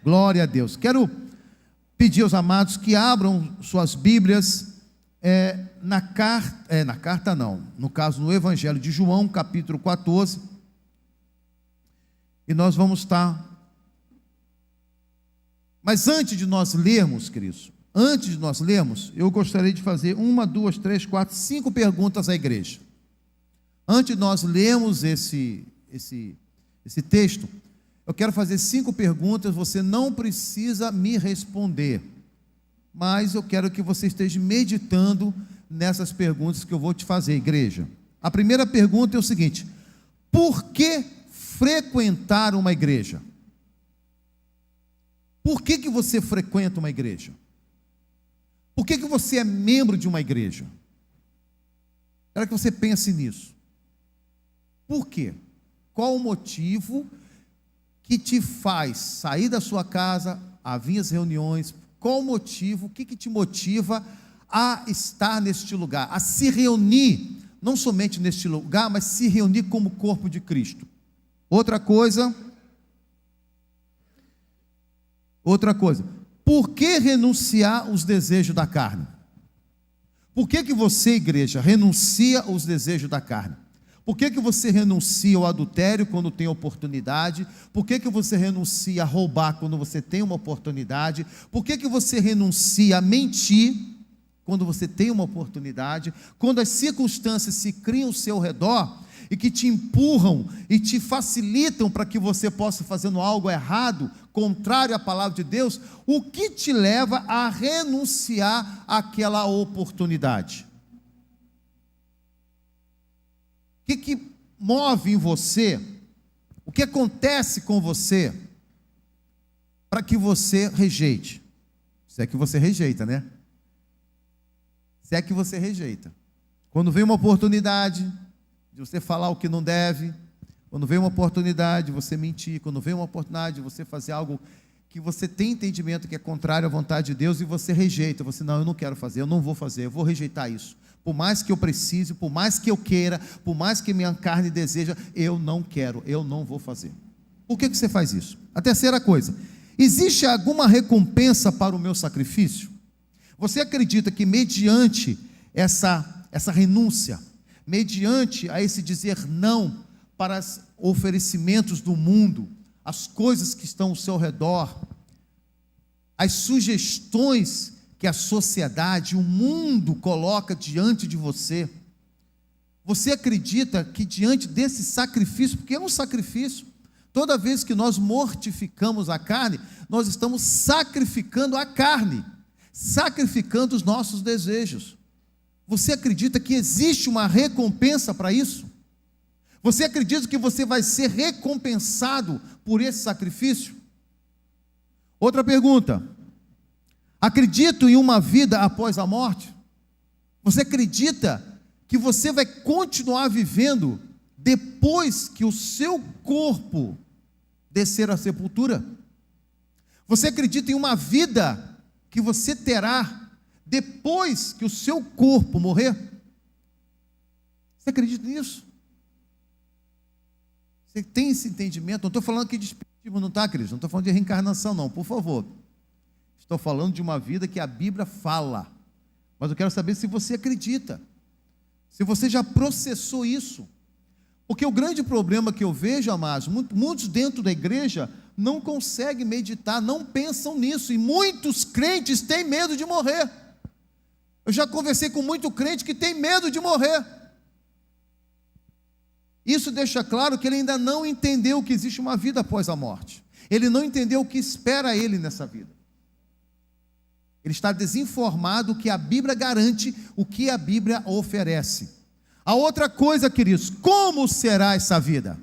Glória a Deus. Quero pedir aos amados que abram suas Bíblias no caso no Evangelho de João, capítulo 14, e nós vamos estar, mas antes de nós lermos, queridos, eu gostaria de fazer 1, 2, 3, 4, 5 perguntas à igreja. Antes de nós lermos esse texto, eu quero fazer 5 perguntas. Você não precisa me responder, mas eu quero que você esteja meditando nessas perguntas que eu vou te fazer, igreja. A primeira pergunta é o seguinte: por que frequentar uma igreja? Por que você frequenta uma igreja? Por que você é membro de uma igreja? Quero que você pense nisso. Por quê? Qual o motivo que te faz sair da sua casa, a vir às reuniões? Qual o motivo, o que te motiva a estar neste lugar, a se reunir, não somente neste lugar, mas se reunir como corpo de Cristo? Outra coisa, por que renunciar os desejos da carne? Por que você, igreja, renuncia os desejos da carne? Por que você renuncia ao adultério quando tem oportunidade? Por que você renuncia a roubar quando você tem uma oportunidade? Por que você renuncia a mentir quando você tem uma oportunidade? Quando as circunstâncias se criam ao seu redor e que te empurram e te facilitam para que você possa fazer algo errado, contrário à palavra de Deus, o que te leva a renunciar àquela oportunidade? O que move em você? O que acontece com você para que você rejeite? Se é que você rejeita, né? Se é que você rejeita. Quando vem uma oportunidade de você falar o que não deve, quando vem uma oportunidade de você mentir, quando vem uma oportunidade de você fazer algo que você tem entendimento que é contrário à vontade de Deus, e você rejeita, não, eu não quero fazer, eu não vou fazer, eu vou rejeitar isso. Por mais que eu precise, por mais que eu queira, por mais que minha carne deseja, eu não quero, eu não vou fazer. Por que você faz isso? A terceira coisa: existe alguma recompensa para o meu sacrifício? Você acredita que mediante essa renúncia, mediante a esse dizer não para os oferecimentos do mundo, as coisas que estão ao seu redor, as sugestões que a sociedade, o mundo coloca diante de você, você acredita que diante desse sacrifício, porque é um sacrifício, toda vez que nós mortificamos a carne, nós estamos sacrificando a carne, sacrificando os nossos desejos. Você acredita que existe uma recompensa para isso? Você acredita que você vai ser recompensado por esse sacrifício? Outra pergunta: acredito em uma vida após a morte? Você acredita que você vai continuar vivendo depois que o seu corpo descer à sepultura? Você acredita em uma vida que você terá depois que o seu corpo morrer? Você acredita nisso? Você tem esse entendimento? Não estou falando aqui de espiritismo, não está, Cristo? Não estou falando de reencarnação, não, por favor. Estou falando de uma vida que a Bíblia fala, mas eu quero saber se você acredita, se você já processou isso, porque o grande problema que eu vejo, amados, muitos dentro da igreja não conseguem meditar, não pensam nisso, e muitos crentes têm medo de morrer. Eu já conversei com muito crente que tem medo de morrer. Isso deixa claro que ele ainda não entendeu que existe uma vida após a morte, ele não entendeu o que espera ele nessa vida. Ele está desinformado, que a Bíblia garante, o que a Bíblia oferece. A outra coisa, queridos, como será essa vida?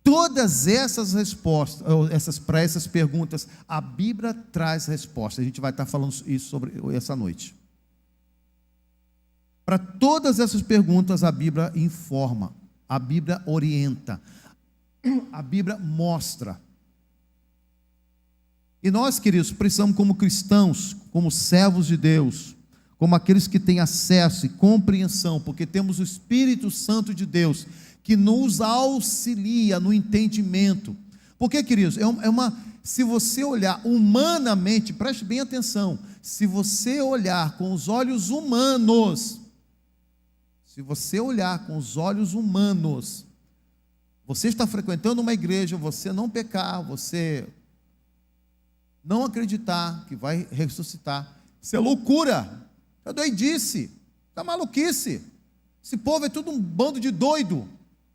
Todas essas respostas, para essas perguntas, a Bíblia traz respostas. A gente vai estar falando isso sobre essa noite. Para todas essas perguntas, a Bíblia informa, a Bíblia orienta, a Bíblia mostra. E nós, queridos, precisamos, como cristãos, como servos de Deus, como aqueles que têm acesso e compreensão, porque temos o Espírito Santo de Deus, que nos auxilia no entendimento, Porque, queridos, se você olhar humanamente, preste bem atenção, se você olhar com os olhos humanos, você está frequentando uma igreja, você não pecar, você não acreditar que vai ressuscitar, isso é loucura, é doidice, é maluquice. Esse povo é tudo um bando de doido,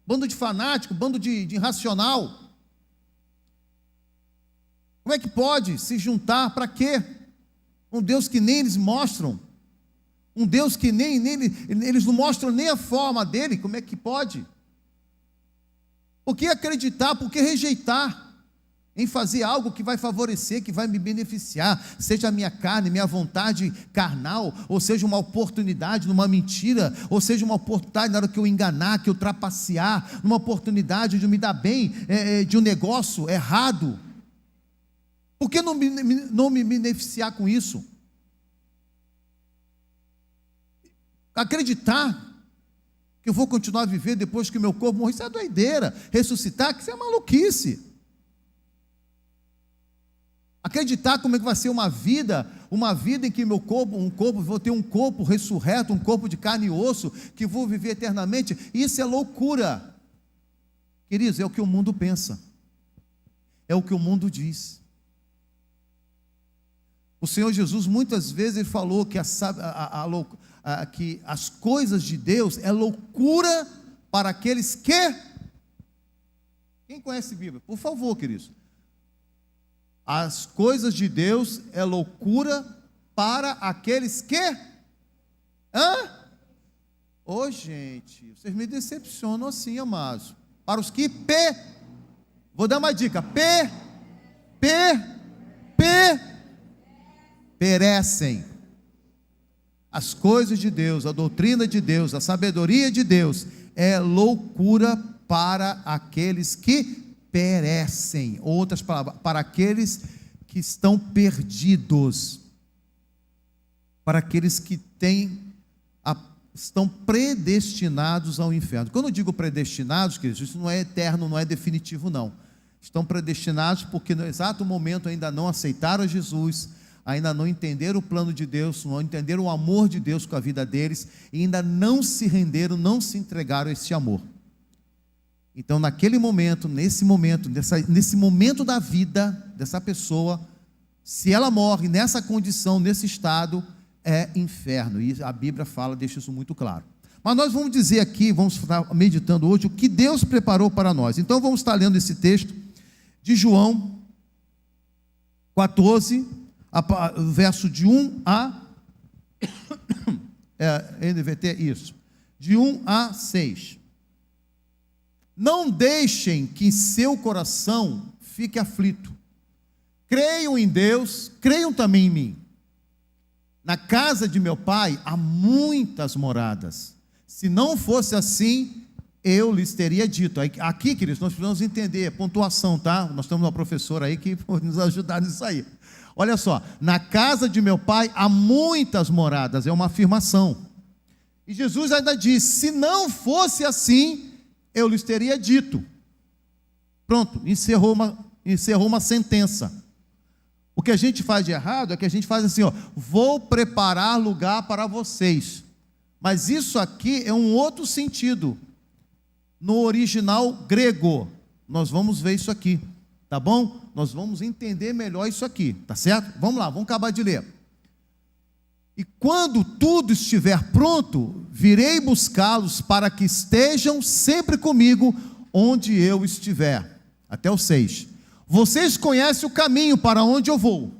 bando de fanático, bando de irracional. Como é que pode se juntar? Para quê? Um Deus que nem eles mostram, um Deus que nem eles não mostram nem a forma dele. Como é que pode? Por que acreditar? Por que rejeitar em fazer algo que vai favorecer, que vai me beneficiar, seja a minha carne, minha vontade carnal, ou seja uma oportunidade numa mentira, ou seja uma oportunidade na hora que eu enganar, que eu trapacear, numa oportunidade de me dar bem de um negócio errado? Por que não me beneficiar com isso? Acreditar que eu vou continuar a viver depois que o meu corpo morrer, isso é doideira. Ressuscitar, que isso é maluquice. Acreditar como é que vai ser uma vida em que vou ter um corpo ressurreto, um corpo de carne e osso, que vou viver eternamente, isso é loucura. Queridos, é o que o mundo pensa, é o que o mundo diz. O Senhor Jesus muitas vezes ele falou que que as coisas de Deus é loucura para aqueles que... Quem conhece a Bíblia? Por favor, queridos. As coisas de Deus é loucura para aqueles que... Gente, vocês me decepcionam assim, amados. Para os que vou dar uma dica, perecem. As coisas de Deus, a doutrina de Deus, a sabedoria de Deus é loucura para aqueles que perecem. Outras palavras, para aqueles que estão perdidos, para aqueles que estão predestinados ao inferno. Quando eu digo predestinados, queridos, isso não é eterno, não é definitivo, não. Estão predestinados porque no exato momento ainda não aceitaram Jesus, ainda não entenderam o plano de Deus, não entenderam o amor de Deus com a vida deles, e ainda não se renderam, não se entregaram a esse amor. Então, naquele momento, nesse momento da vida dessa pessoa, se ela morre nessa condição, nesse estado, é inferno. E a Bíblia deixa isso muito claro. Mas nós vamos dizer aqui, vamos estar meditando hoje, o que Deus preparou para nós. Então, vamos estar lendo esse texto de João 14, verso de 1 a... NVT, isso. De 1 a 6. Não deixem que seu coração fique aflito. Creiam em Deus, creiam também em mim. Na casa de meu pai há muitas moradas. Se não fosse assim, eu lhes teria dito. Aqui, queridos, nós precisamos entender, pontuação, tá? Nós temos uma professora aí que pode nos ajudar nisso aí. Olha só, na casa de meu pai há muitas moradas, é uma afirmação. E Jesus ainda diz, se não fosse assim, eu lhes teria dito. Pronto, encerrou uma sentença. O que a gente faz de errado é que a gente faz assim, vou preparar lugar para vocês. Mas isso aqui é um outro sentido. No original grego, nós vamos ver isso aqui, tá bom? Nós vamos entender melhor isso aqui, tá certo? Vamos lá, vamos acabar de ler. E quando tudo estiver pronto, virei buscá-los para que estejam sempre comigo onde eu estiver. Até o 6. Vocês conhecem o caminho para onde eu vou.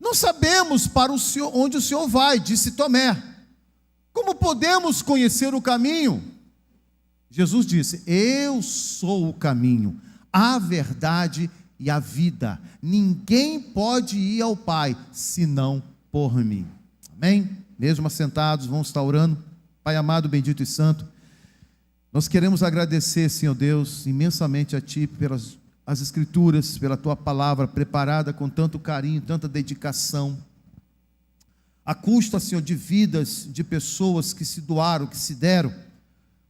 Não sabemos para onde o Senhor vai, disse Tomé. Como podemos conhecer o caminho? Jesus disse, eu sou o caminho, a verdade e a vida. Ninguém pode ir ao Pai, senão por mim. Amém? Mesmo assentados, vamos estar orando. Pai amado, bendito e santo, nós queremos agradecer, Senhor Deus, imensamente a Ti pelas as Escrituras, pela Tua palavra preparada com tanto carinho, tanta dedicação, à custa, Senhor, de vidas de pessoas que se doaram, que se deram,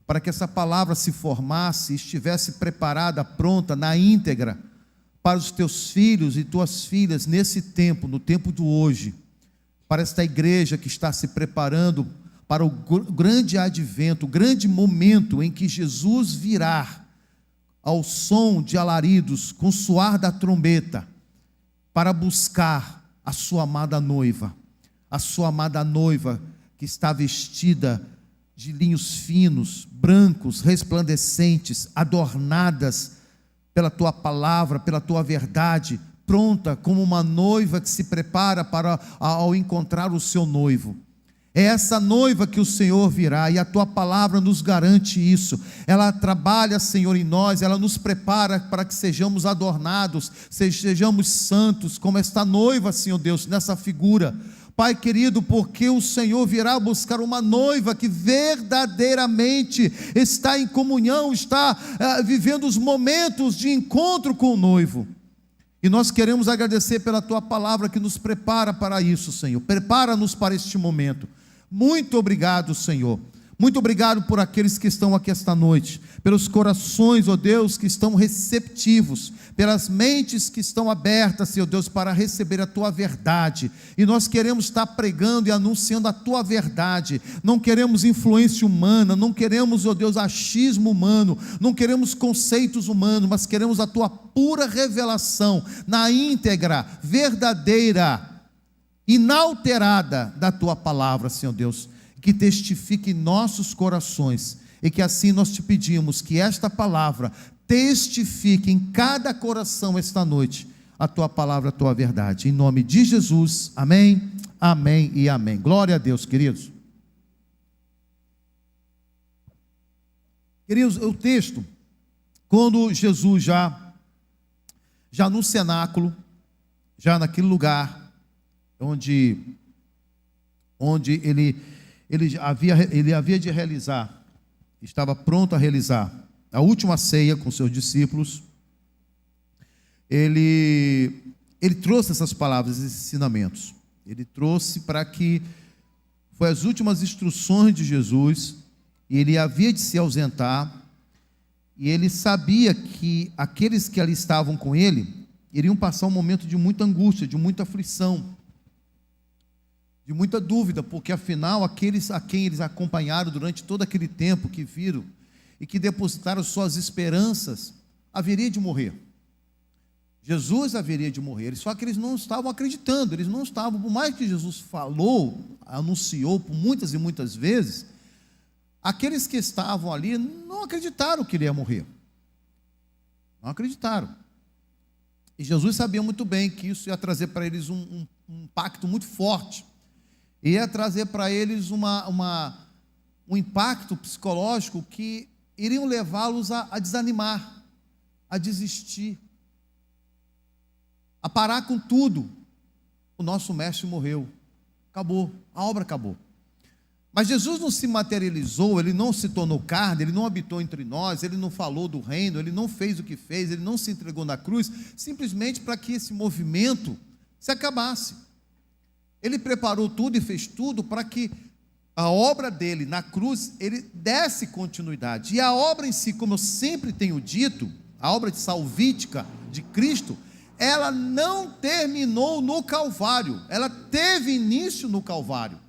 para que essa palavra se formasse, estivesse preparada, pronta, na íntegra, para os teus filhos e tuas filhas, nesse tempo, no tempo do hoje, para esta igreja que está se preparando para o grande advento, o grande momento em que Jesus virá, ao som de alaridos, com o soar da trombeta, para buscar a sua amada noiva que está vestida de linhos finos, brancos, resplandecentes, adornadas pela tua palavra, pela tua verdade, pronta como uma noiva que se prepara para ao encontrar o seu noivo. É essa noiva que o Senhor virá, e a tua palavra nos garante isso. Ela trabalha, Senhor, em nós, ela nos prepara para que sejamos adornados, sejamos santos, como esta noiva, Senhor Deus, nessa figura. Pai querido, porque o Senhor virá buscar uma noiva que verdadeiramente está em comunhão, está vivendo os momentos de encontro com o noivo. E nós queremos agradecer pela tua palavra que nos prepara para isso, Senhor. Prepara-nos para este momento. Muito obrigado, Senhor. Muito obrigado por aqueles que estão aqui esta noite, pelos corações, ó Deus, que estão receptivos, pelas mentes que estão abertas, Senhor Deus, para receber a tua verdade. E nós queremos estar pregando e anunciando a tua verdade. Não queremos influência humana, não queremos, ó Deus, achismo humano, não queremos conceitos humanos, mas queremos a tua pura revelação na íntegra, verdadeira, inalterada da tua palavra, Senhor Deus, que testifique em nossos corações, e que assim nós te pedimos que esta palavra testifique em cada coração esta noite a tua palavra, a tua verdade, em nome de Jesus, amém, amém e amém. Glória a Deus, queridos. Queridos, o texto, quando Jesus já no cenáculo, já naquele lugar onde ele havia de realizar, estava pronto a realizar a última ceia com seus discípulos, ele trouxe essas palavras, esses ensinamentos. Ele trouxe para que, foi as últimas instruções de Jesus, e ele havia de se ausentar, e ele sabia que aqueles que ali estavam com ele, iriam passar um momento de muita angústia, de muita aflição, de muita dúvida, porque afinal, aqueles a quem eles acompanharam durante todo aquele tempo, que viram e que depositaram suas esperanças, haveria de morrer. Jesus haveria de morrer, só que eles não estavam acreditando, eles não estavam, por mais que Jesus falou, anunciou por muitas e muitas vezes, aqueles que estavam ali não acreditaram que ele ia morrer, não acreditaram. E Jesus sabia muito bem que isso ia trazer para eles um impacto muito forte, ia trazer para eles um impacto psicológico que iriam levá-los a desanimar, a desistir, a parar com tudo. O nosso mestre morreu, acabou, a obra acabou. Mas Jesus não se materializou, ele não se tornou carne, ele não habitou entre nós, ele não falou do reino, ele não fez o que fez, ele não se entregou na cruz, simplesmente para que esse movimento se acabasse. Ele preparou tudo e fez tudo para que a obra dele na cruz, ele desse continuidade. E a obra em si, como eu sempre tenho dito, a obra salvífica de Cristo, ela não terminou no Calvário, ela teve início no Calvário,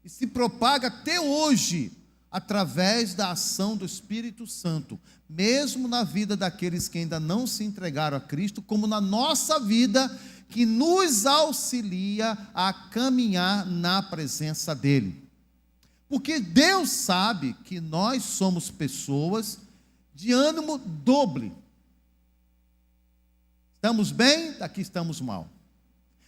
e se propaga até hoje, através da ação do Espírito Santo, mesmo na vida daqueles que ainda não se entregaram a Cristo, como na nossa vida, que nos auxilia a caminhar na presença dEle. Porque Deus sabe que nós somos pessoas de ânimo doble. Estamos bem, daqui estamos mal.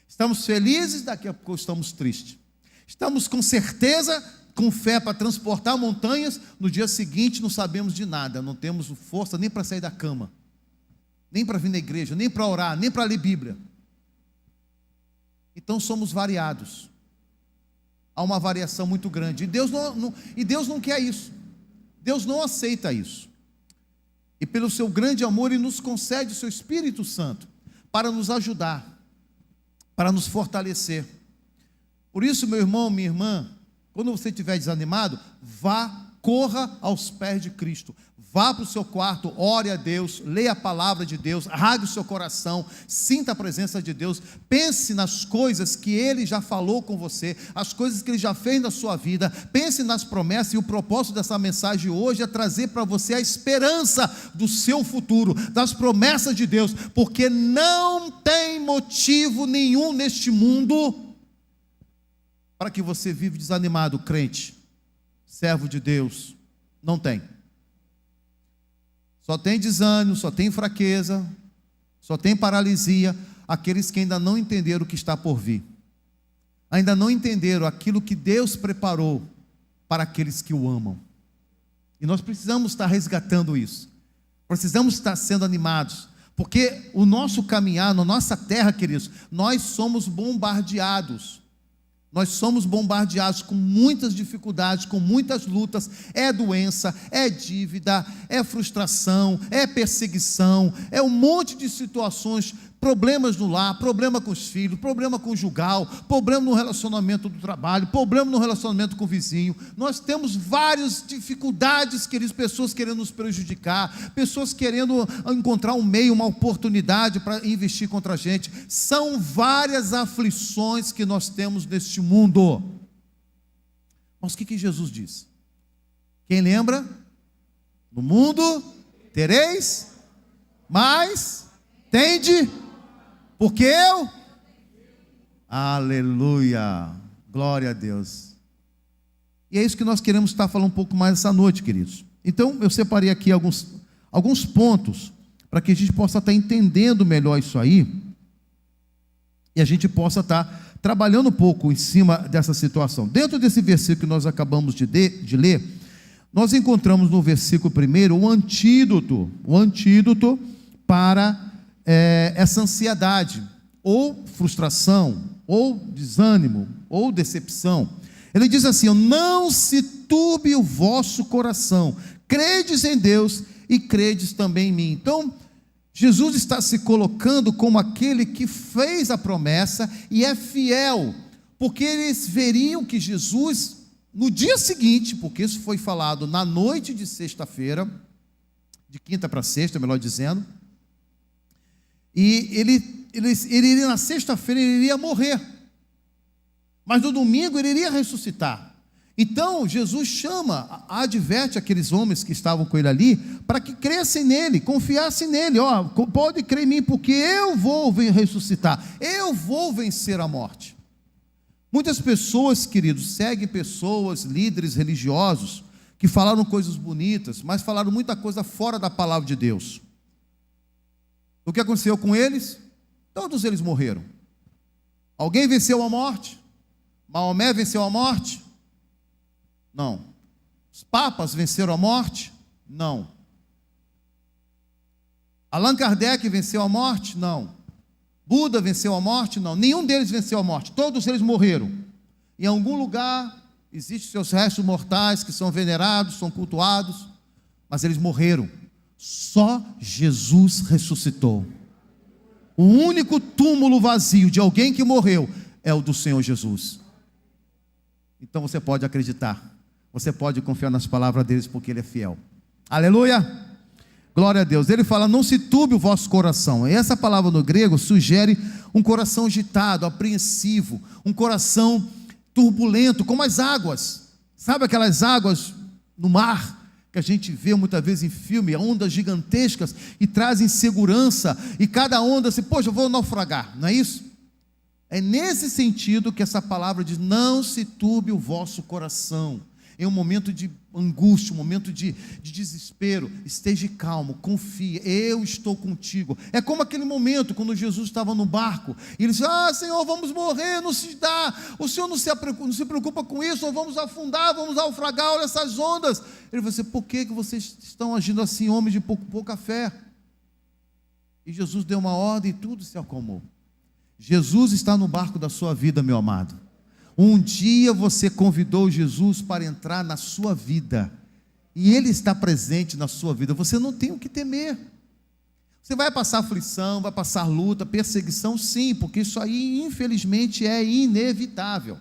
Estamos felizes, daqui a pouco estamos tristes. Estamos com certeza, com fé para transportar montanhas, no dia seguinte não sabemos de nada, não temos força nem para sair da cama, nem para vir na igreja, nem para orar, nem para ler Bíblia. Então somos variados. Há uma variação muito grande. E Deus não quer isso. Deus não aceita isso. E pelo seu grande amor, Ele nos concede o seu Espírito Santo para nos ajudar, para nos fortalecer. Por isso, meu irmão, minha irmã, quando você estiver desanimado, vá corra aos pés de Cristo. Vá para o seu quarto, ore a Deus, leia a palavra de Deus, rasgue o seu coração, sinta a presença de Deus, pense nas coisas que Ele já falou com você, as coisas que Ele já fez na sua vida, pense nas promessas, e o propósito dessa mensagem hoje é trazer para você a esperança do seu futuro, das promessas de Deus, porque não tem motivo nenhum neste mundo para que você viva desanimado, crente, servo de Deus, não tem. Só tem desânimo, só tem fraqueza, só tem paralisia, aqueles que ainda não entenderam o que está por vir, ainda não entenderam aquilo que Deus preparou para aqueles que o amam, e nós precisamos estar resgatando isso, precisamos estar sendo animados, porque o nosso caminhar, na nossa terra, queridos, nós somos bombardeados com muitas dificuldades, com muitas lutas, é doença, é dívida, é frustração, é perseguição, é um monte de situações, problemas no lar, problema com os filhos, problema conjugal, problema no relacionamento do trabalho, problema no relacionamento com o vizinho. Nós temos várias dificuldades, queridos, pessoas querendo nos prejudicar, pessoas querendo encontrar um meio, uma oportunidade para investir contra a gente. São várias aflições que nós temos neste mundo. Mas o que Jesus disse? Quem lembra? No mundo tereis, mas tende, porque eu, aleluia, glória a Deus. E é isso que nós queremos estar falando um pouco mais essa noite, queridos. Então eu separei aqui alguns pontos, para que a gente possa estar entendendo melhor isso aí, e a gente possa estar trabalhando um pouco em cima dessa situação. Dentro desse versículo que nós acabamos de ler, nós encontramos no versículo 1 o antídoto para essa ansiedade, ou frustração, ou desânimo, ou decepção. Ele diz assim: não se turbe o vosso coração, credes em Deus e credes também em mim. Então Jesus está se colocando como aquele que fez a promessa e é fiel, porque eles veriam que Jesus, no dia seguinte, porque isso foi falado na noite de sexta-feira, de quinta para sexta, melhor dizendo, e ele na sexta-feira ele iria morrer, mas no domingo ele iria ressuscitar. Então Jesus adverte aqueles homens que estavam com ele ali, para que crescem nele, confiassem nele. Pode crer em mim, porque eu vou ressuscitar, eu vou vencer a morte. Muitas pessoas, queridos, seguem pessoas, líderes religiosos, que falaram coisas bonitas, mas falaram muita coisa fora da palavra de Deus. O que aconteceu com eles? Todos eles morreram. Alguém venceu a morte? Maomé venceu a morte? Não. Os papas venceram a morte? Não. Allan Kardec venceu a morte? Não. Buda venceu a morte? Não. Nenhum deles venceu a morte. Todos eles morreram. Em algum lugar existem seus restos mortais que são venerados, são cultuados, mas eles morreram. Só Jesus ressuscitou. O único túmulo vazio de alguém que morreu é o do Senhor Jesus. Então você pode acreditar, você pode confiar nas palavras deles, porque Ele é fiel. Aleluia! Glória a Deus. Ele fala: não se turbe o vosso coração. E essa palavra no grego sugere um coração agitado, apreensivo, um coração turbulento, como as águas. Sabe aquelas águas no mar que a gente vê muitas vezes em filme, ondas gigantescas e trazem segurança, e cada onda assim, poxa, eu vou naufragar, não é isso? É nesse sentido que essa palavra diz: não se turbe o vosso coração. Em um momento de angústia, um momento de desespero, esteja calmo, confie, eu estou contigo. É como aquele momento quando Jesus estava no barco, e ele disse: Senhor, vamos morrer, não se dá, o Senhor não se preocupa com isso, nós vamos afundar, vamos naufragar, olha essas ondas. Ele falou assim: por que vocês estão agindo assim, homens de pouca fé? E Jesus deu uma ordem e tudo se acalmou. Jesus está no barco da sua vida, meu amado. Um dia você convidou Jesus para entrar na sua vida, e Ele está presente na sua vida. Você não tem o que temer. Você vai passar aflição, vai passar luta, perseguição, sim, porque isso aí infelizmente é inevitável.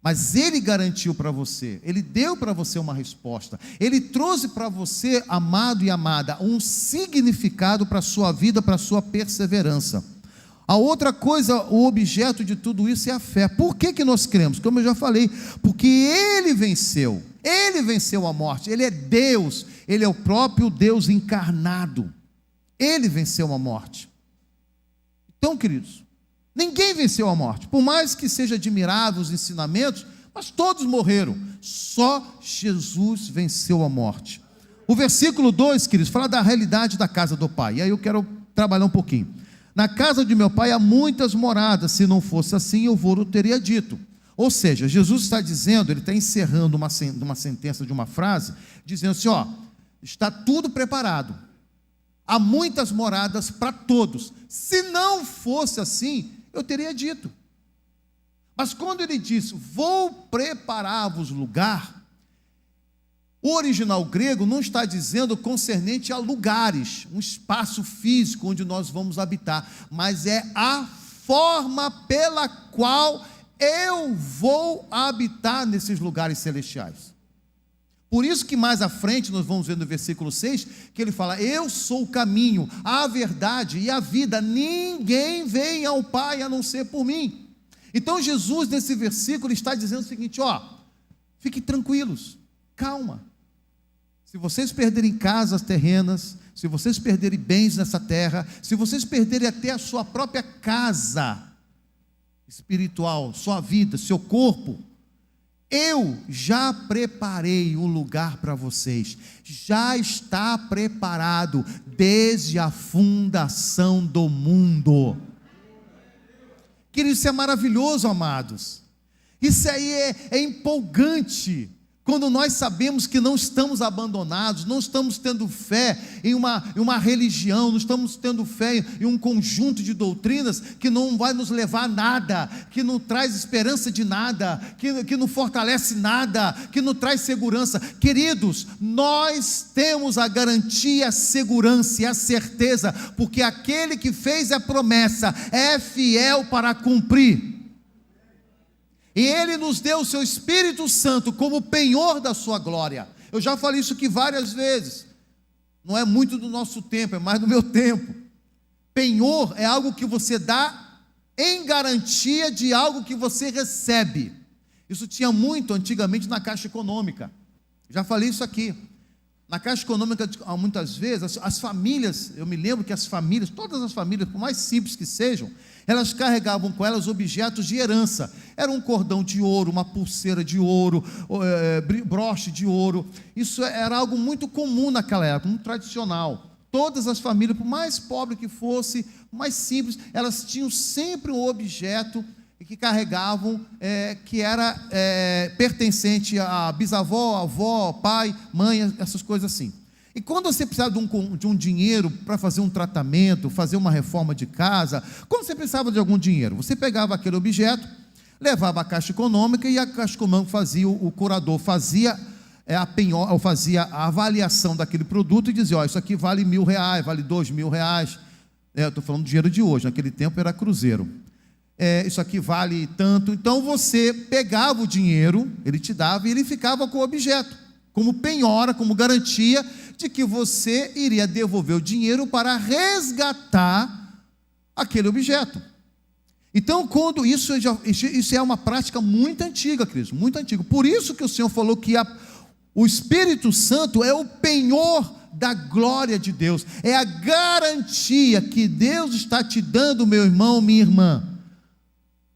mas Ele garantiu para você, Ele deu para você uma resposta, Ele trouxe para você, amado e amada, um significado para a sua vida, para a sua perseverança. A outra coisa, o objeto de tudo isso é a fé. Por que nós cremos? Como eu já falei, porque Ele venceu a morte, Ele é Deus, Ele é o próprio Deus encarnado, Ele venceu a morte. Então, queridos, ninguém venceu a morte, por mais que seja admirável os ensinamentos, mas todos morreram, só Jesus venceu a morte. O versículo 2, queridos, fala da realidade da casa do Pai, e aí eu quero trabalhar um pouquinho. Na casa de meu Pai há muitas moradas, se não fosse assim eu vou teria dito. Ou seja, Jesus está dizendo, ele está encerrando uma sentença de uma frase, dizendo assim, está tudo preparado, há muitas moradas para todos, se não fosse assim, eu teria dito. Mas quando ele diz, vou preparar-vos lugar, o original grego não está dizendo concernente a lugares, um espaço físico onde nós vamos habitar, mas é a forma pela qual eu vou habitar nesses lugares celestiais. Por isso que mais à frente nós vamos ver no versículo 6, que ele fala, eu sou o caminho, a verdade e a vida, ninguém vem ao Pai a não ser por mim. Então Jesus nesse versículo está dizendo o seguinte, fiquem tranquilos, calma. Se vocês perderem casas terrenas, se vocês perderem bens nessa terra, se vocês perderem até a sua própria casa espiritual, sua vida, seu corpo, eu já preparei um lugar para vocês, já está preparado desde a fundação do mundo. Queridos, isso é maravilhoso, amados, isso aí é empolgante, quando nós sabemos que não estamos abandonados, não estamos tendo fé em uma religião, não estamos tendo fé em um conjunto de doutrinas que não vai nos levar a nada, que não traz esperança de nada, que não fortalece nada, que não traz segurança. Queridos, nós temos a garantia, a segurança e a certeza, porque aquele que fez a promessa é fiel para cumprir. E Ele nos deu o seu Espírito Santo como penhor da sua glória. Eu já falei isso aqui várias vezes. Não é muito do nosso tempo, é mais do meu tempo. Penhor é algo que você dá em garantia de algo que você recebe. Isso tinha muito antigamente na Caixa Econômica. Já falei isso aqui. Na Caixa Econômica, muitas vezes, as famílias, eu me lembro que as famílias, todas as famílias, por mais simples que sejam, elas carregavam com elas objetos de herança. Era um cordão de ouro, uma pulseira de ouro, broche de ouro. Isso era algo muito comum naquela época, muito tradicional. Todas as famílias, por mais pobre que fosse, mais simples, elas tinham sempre um objeto que carregavam, que era pertencente a bisavó, avó, pai, mãe, essas coisas assim. E quando você precisava de um dinheiro para fazer um tratamento, fazer uma reforma de casa, quando você precisava de algum dinheiro, você pegava aquele objeto, levava à Caixa Econômica, e a Caixa Econômica fazia, o curador fazia fazia a avaliação daquele produto e dizia, isso aqui vale R$1.000, vale R$2.000, eu estou falando do dinheiro de hoje, naquele tempo era cruzeiro. Isso aqui vale tanto. Então você pegava o dinheiro, ele te dava, e ele ficava com o objeto, como penhora, como garantia de que você iria devolver o dinheiro para resgatar aquele objeto. Então, quando isso é uma prática muito antiga, Cristo, muito antiga. Por isso que o Senhor falou que o Espírito Santo é o penhor da glória de Deus, é a garantia que Deus está te dando, meu irmão, minha irmã,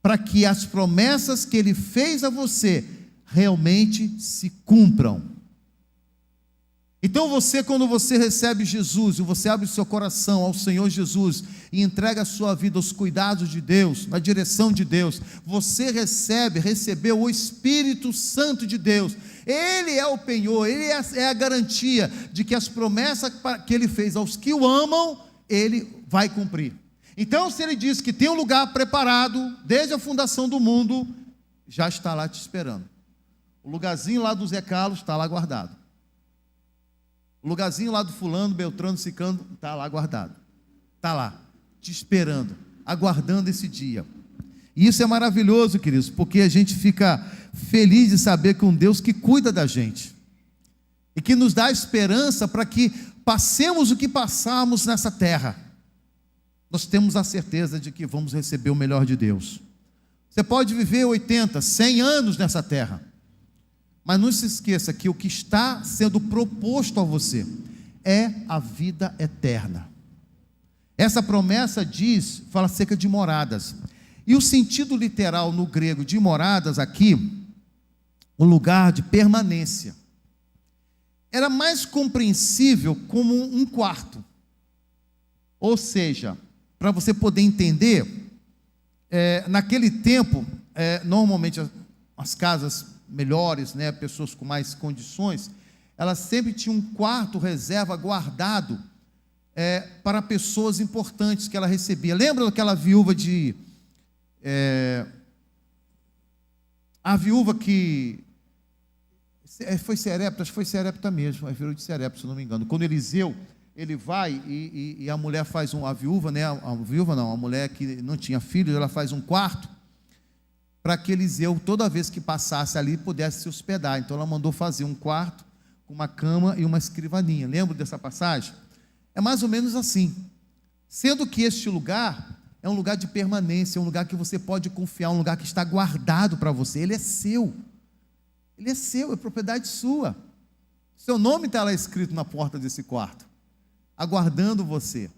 para que as promessas que Ele fez a você realmente se cumpram. Então quando você recebe Jesus, e você abre o seu coração ao Senhor Jesus, e entrega a sua vida aos cuidados de Deus, na direção de Deus, você recebeu o Espírito Santo de Deus. Ele é o penhor, Ele é a garantia de que as promessas que Ele fez aos que o amam, Ele vai cumprir. Então, se Ele diz que tem um lugar preparado, desde a fundação do mundo, já está lá te esperando. O lugarzinho lá do Zé Carlos está lá guardado. O lugarzinho lá do fulano, Beltrano, Cicano, está lá guardado. Está lá, te esperando, aguardando esse dia. E isso é maravilhoso, queridos, porque a gente fica feliz de saber que um Deus que cuida da gente e que nos dá esperança para que passemos o que passarmos nessa terra, nós temos a certeza de que vamos receber o melhor de Deus. Você pode viver 80, 100 anos nessa terra, mas não se esqueça que o que está sendo proposto a você é a vida eterna. Essa promessa fala acerca de moradas, e o sentido literal no grego de moradas aqui, um lugar de permanência, era mais compreensível como um quarto. Ou seja, para você poder entender, naquele tempo, normalmente as casas melhores, né, pessoas com mais condições, elas sempre tinham um quarto reserva guardado para pessoas importantes que ela recebia. Lembra daquela viúva a viúva que foi Serepta, acho que foi Serepta mesmo, a viúva de Serepta, se não me engano. Quando Eliseu, ele vai e a mulher faz a viúva, né, a mulher que não tinha filhos, ela faz um quarto para que Eliseu, toda vez que passasse ali, pudesse se hospedar. Então ela mandou fazer um quarto com uma cama e uma escrivaninha. Lembra dessa passagem? É mais ou menos assim, sendo que este lugar é um lugar de permanência, é um lugar que você pode confiar, um lugar que está guardado para você. Ele é seu, é propriedade sua. Seu nome está lá escrito na porta desse quarto, aguardando você.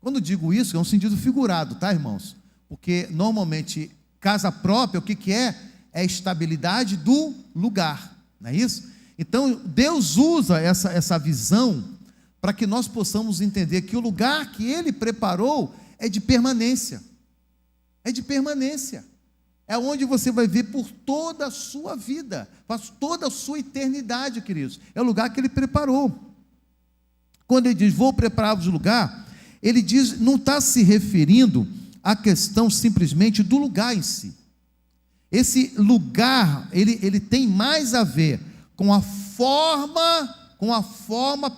Quando digo isso, é um sentido figurado, tá, irmãos? Porque normalmente casa própria, o que é? É a estabilidade do lugar, não é isso? Então Deus usa essa visão para que nós possamos entender que o lugar que Ele preparou é de permanência, é onde você vai ver por toda a sua vida, por toda a sua eternidade, queridos, é o lugar que Ele preparou. Quando Ele diz, vou preparar-vos lugar, Ele diz, não está se referindo à questão simplesmente do lugar em si. Esse lugar, ele tem mais a ver com a forma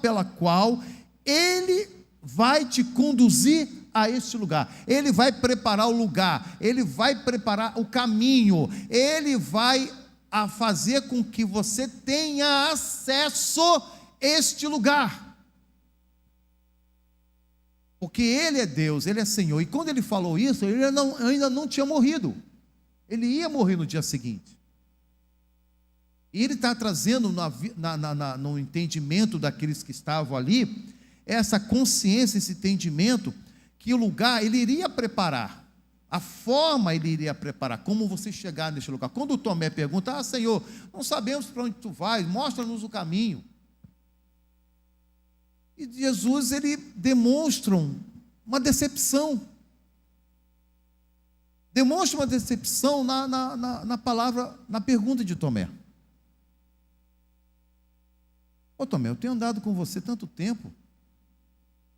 pela qual Ele vai te conduzir a este lugar. Ele vai preparar o lugar, Ele vai preparar o caminho, Ele vai fazer com que você tenha acesso a este lugar. Porque Ele é Deus, Ele é Senhor. E quando Ele falou isso, Ele ainda não tinha morrido. Ele ia morrer no dia seguinte. E Ele está trazendo no entendimento daqueles que estavam ali, essa consciência, esse entendimento, que o lugar Ele iria preparar, a forma Ele iria preparar, como você chegar neste lugar. Quando o Tomé pergunta, Senhor, não sabemos para onde Tu vais, mostra-nos o caminho. E Jesus, Ele demonstra uma decepção. Demonstra uma decepção na palavra, na pergunta de Tomé. Tomé, eu tenho andado com você tanto tempo,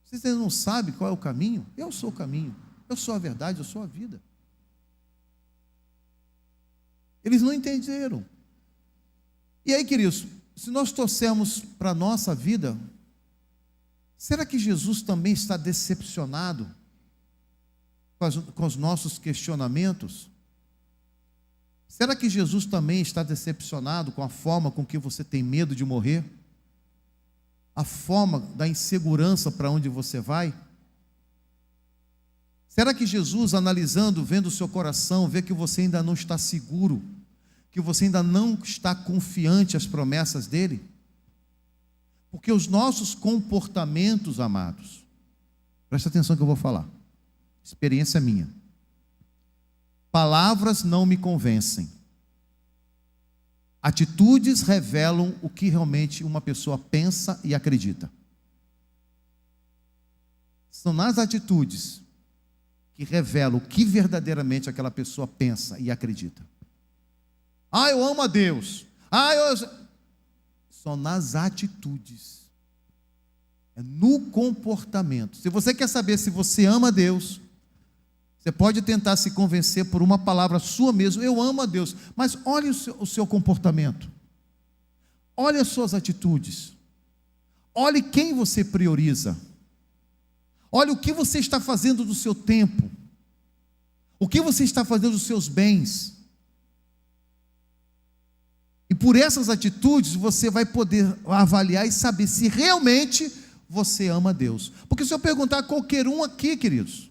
vocês ainda não sabem qual é o caminho? Eu sou o caminho, eu sou a verdade, eu sou a vida. Eles não entenderam. E aí, queridos, se nós trouxermos para a nossa vida, será que Jesus também está decepcionado com os nossos questionamentos? Será que Jesus também está decepcionado com a forma com que você tem medo de morrer? A forma da insegurança para onde você vai? Será que Jesus, analisando, vendo o seu coração, vê que você ainda não está seguro, que você ainda não está confiante às promessas dEle? Porque os nossos comportamentos, amados, presta atenção que eu vou falar, experiência minha, palavras não me convencem, atitudes revelam o que realmente uma pessoa pensa e acredita. São nas atitudes que revelam o que verdadeiramente aquela pessoa pensa e acredita. Eu amo a Deus. Só nas atitudes, é no comportamento. Se você quer saber se você ama a Deus, você pode tentar se convencer por uma palavra sua mesmo, eu amo a Deus, mas olhe o seu comportamento, olhe as suas atitudes, olhe quem você prioriza, olhe o que você está fazendo do seu tempo, o que você está fazendo dos seus bens. por essas atitudes você vai poder avaliar e saber se realmente você ama a Deus. Porque se eu perguntar a qualquer um aqui, queridos,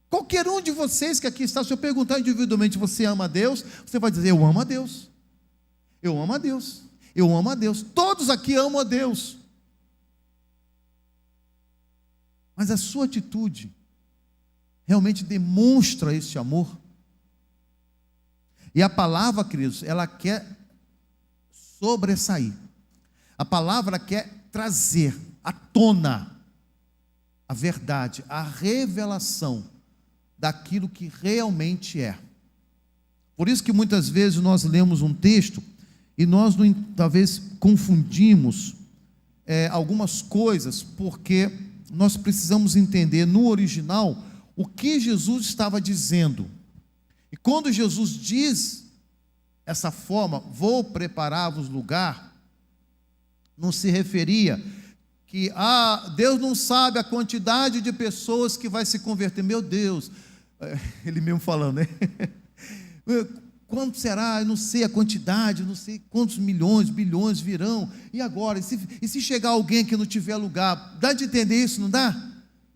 qualquer um de vocês que aqui está, se eu perguntar individualmente, você ama a Deus? Você vai dizer, eu amo a Deus. Eu amo a Deus. Eu amo a Deus. Todos aqui amam a Deus. Mas a sua atitude realmente demonstra esse amor? E a palavra, queridos, ela quer sobressair. A palavra quer trazer à tona a verdade, a revelação daquilo que realmente é. Por isso que muitas vezes nós lemos um texto e nós talvez confundimos algumas coisas, porque nós precisamos entender no original o que Jesus estava dizendo. E quando Jesus diz essa forma, vou preparar-vos lugar, não se referia que Deus não sabe a quantidade de pessoas que vai se converter. Meu Deus, ele mesmo falando, né? Quanto será? Eu não sei a quantidade, não sei quantos milhões, bilhões virão. E agora? E se chegar alguém que não tiver lugar? Dá de entender isso, não dá?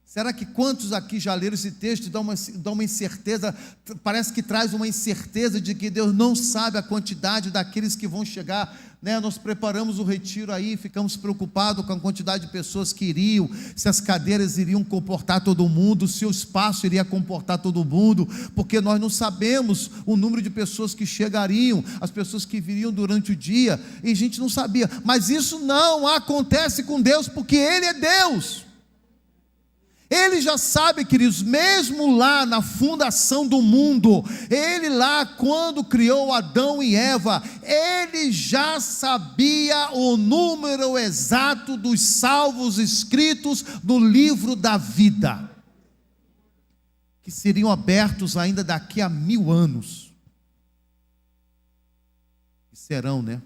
Será que quantos aqui já leram esse texto e dá uma incerteza, parece que traz uma incerteza de que Deus não sabe a quantidade daqueles que vão chegar, né? Nós preparamos o retiro aí, ficamos preocupados com a quantidade de pessoas que iriam, se as cadeiras iriam comportar todo mundo, se o espaço iria comportar todo mundo, porque nós não sabemos o número de pessoas que chegariam, as pessoas que viriam durante o dia, e a gente não sabia, mas isso não acontece com Deus, porque Ele é Deus. Ele já sabe, queridos, mesmo lá na fundação do mundo, Ele lá quando criou Adão e Eva, Ele já sabia o número exato dos salvos escritos no livro da vida, que seriam abertos ainda daqui a 1000 anos, e serão, né?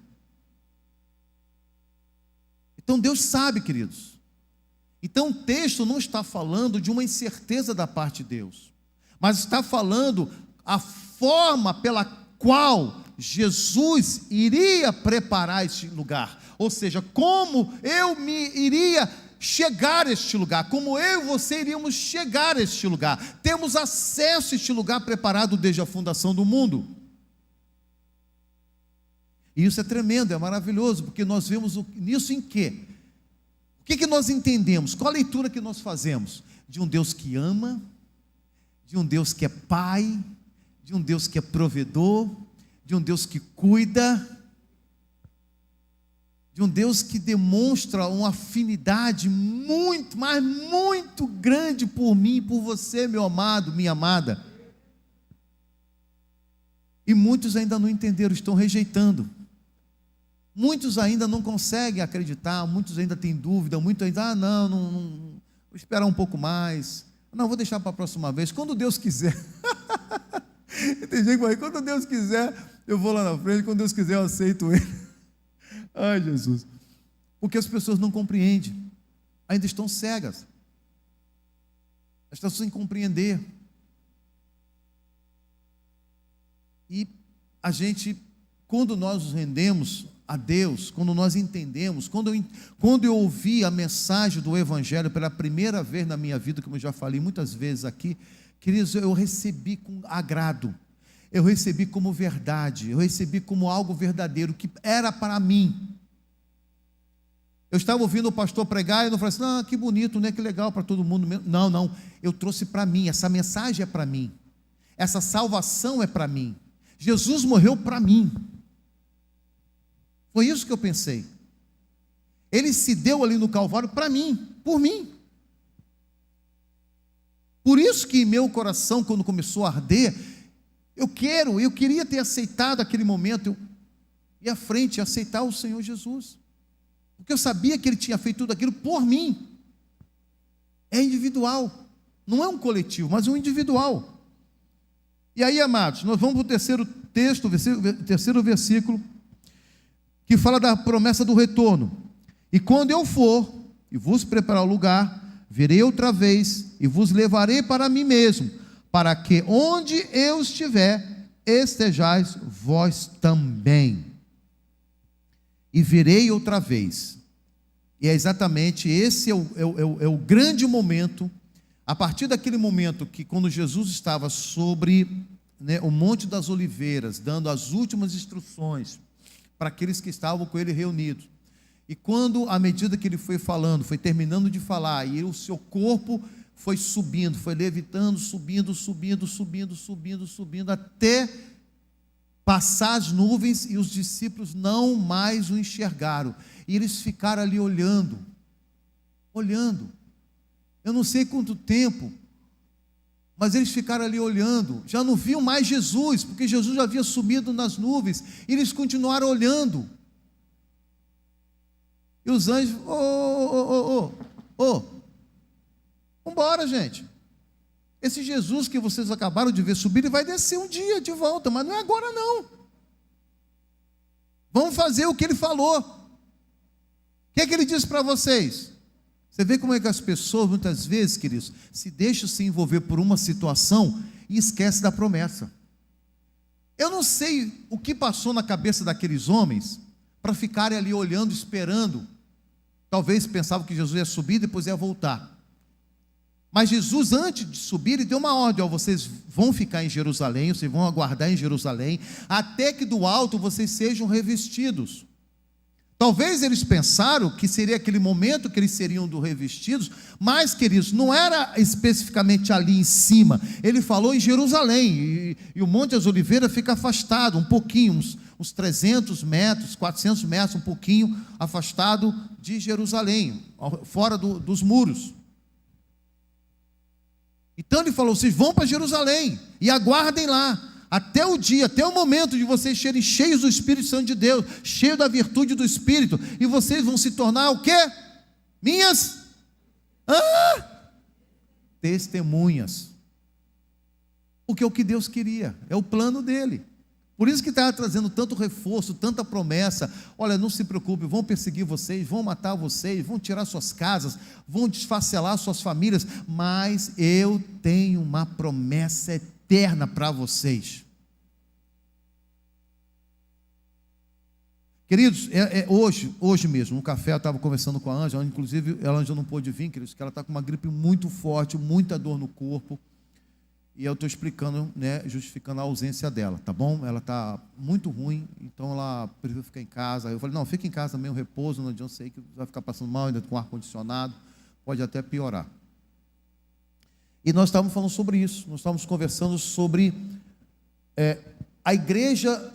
Então Deus sabe, queridos. Então o texto não está falando de uma incerteza da parte de Deus, mas está falando a forma pela qual Jesus iria preparar este lugar, ou seja, como eu iria chegar a este lugar, como eu e você iríamos chegar a este lugar, temos acesso a este lugar preparado desde a fundação do mundo. E isso é tremendo, é maravilhoso, porque nós vemos nisso em quê? O que nós entendemos? Qual a leitura que nós fazemos? De um Deus que ama, de um Deus que é Pai, de um Deus que é provedor, de um Deus que cuida, de um Deus que demonstra uma afinidade muito, mas muito grande por mim e por você, meu amado, minha amada. E muitos ainda não entenderam, estão rejeitando. Muitos ainda não conseguem acreditar, muitos ainda têm dúvida, muitos ainda, não, vou esperar um pouco mais, não, vou deixar para a próxima vez, quando Deus quiser. Tem gente que vai, quando Deus quiser, eu vou lá na frente, quando Deus quiser eu aceito Ele. Ai, Jesus, porque as pessoas não compreendem, ainda estão cegas, estão sem compreender, e a gente, quando nós nos rendemos a Deus, quando nós entendemos, quando eu ouvi a mensagem do Evangelho pela primeira vez na minha vida, como eu já falei muitas vezes aqui, queridos, eu recebi com agrado, eu recebi como verdade, eu recebi como algo verdadeiro, que era para mim. Eu estava ouvindo o pastor pregar e eu não falei assim, que bonito, né? Que legal para todo mundo. Não, eu trouxe para mim, essa mensagem é para mim, essa salvação é para mim, Jesus morreu para mim. Foi isso que eu pensei. Ele se deu ali no Calvário para mim, por mim. Por isso que meu coração, quando começou a arder, eu queria ter aceitado aquele momento, eu ir à frente e aceitar o Senhor Jesus, porque eu sabia que Ele tinha feito tudo aquilo por mim. É individual, não é um coletivo, mas um individual. E aí, amados, nós vamos para o terceiro texto, terceiro versículo, que fala da promessa do retorno. E quando eu for e vos preparar o lugar, virei outra vez e vos levarei para mim mesmo, para que onde eu estiver, estejais vós também. e virei outra vez. E é exatamente esse é o grande momento, a partir daquele momento que quando Jesus estava sobre, o Monte das Oliveiras, dando as últimas instruções para aqueles que estavam com ele reunidos. E quando, à medida que ele foi falando, foi terminando de falar, e o seu corpo foi subindo, foi levitando, subindo, até passar as nuvens, e os discípulos não mais o enxergaram, e eles ficaram ali olhando, eu não sei quanto tempo, mas eles ficaram ali olhando, já não viam mais Jesus, porque Jesus já havia subido nas nuvens, e eles continuaram olhando, e os anjos, vambora, gente, esse Jesus que vocês acabaram de ver subir, ele vai descer um dia de volta, mas não é agora não, vamos fazer o que ele falou. O que é que ele diz para vocês? Você vê como é que as pessoas, muitas vezes, queridos, se deixam se envolver por uma situação e esquecem da promessa. Eu não sei o que passou na cabeça daqueles homens para ficarem ali olhando, esperando. Talvez pensavam que Jesus ia subir e depois ia voltar. Mas Jesus, antes de subir, ele deu uma ordem: vocês vão ficar em Jerusalém, vocês vão aguardar em Jerusalém, até que do alto vocês sejam revestidos. Talvez eles pensaram que seria aquele momento que eles seriam revestidos, mas, queridos, não era especificamente ali em cima. Ele falou em Jerusalém, e o Monte das Oliveiras fica afastado um pouquinho, uns 300 metros, 400 metros, um pouquinho afastado de Jerusalém, fora dos muros. Então ele falou: vocês vão para Jerusalém e aguardem lá, até o dia, até o momento de vocês serem cheios do Espírito Santo de Deus, cheios da virtude do Espírito, e vocês vão se tornar o quê? Minhas testemunhas. Porque é o que Deus queria, é o plano dele. Por isso que estava trazendo tanto reforço, tanta promessa. Olha, não se preocupe, vão perseguir vocês, vão matar vocês, vão tirar suas casas, vão desfacelar suas famílias, mas eu tenho uma promessa eterna para vocês. Queridos, hoje mesmo, no café, eu estava conversando com a Ângela, inclusive a Ângela não pôde vir, queridos, porque ela está com uma gripe muito forte, muita dor no corpo, e eu estou explicando, justificando a ausência dela, tá bom? Ela está muito ruim, então ela preferiu ficar em casa. Aí eu falei: não, fica em casa também, um repouso, não adianta, eu sei que vai ficar passando mal ainda com ar-condicionado, pode até piorar. E nós estávamos falando sobre isso, nós estávamos conversando sobre a igreja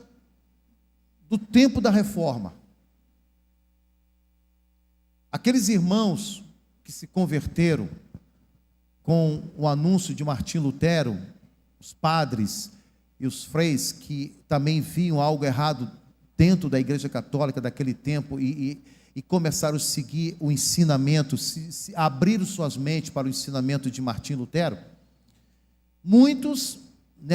do tempo da reforma. Aqueles irmãos que se converteram com o anúncio de Martim Lutero, os padres e os freis que também viam algo errado dentro da igreja católica daquele tempo e começaram a seguir o ensinamento, abriram suas mentes para o ensinamento de Martim Lutero. Muitos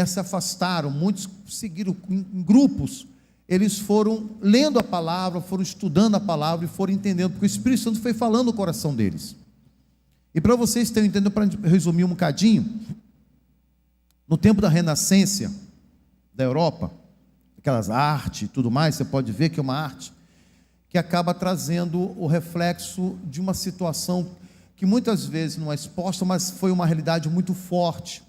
se afastaram, muitos seguiram em grupos, eles foram lendo a palavra, foram estudando a palavra e foram entendendo, porque o Espírito Santo foi falando no coração deles. E para vocês terem entendido, para resumir um bocadinho, no tempo da Renascença da Europa, aquelas artes e tudo mais, você pode ver que é uma arte que acaba trazendo o reflexo de uma situação que muitas vezes não é exposta, mas foi uma realidade muito forte.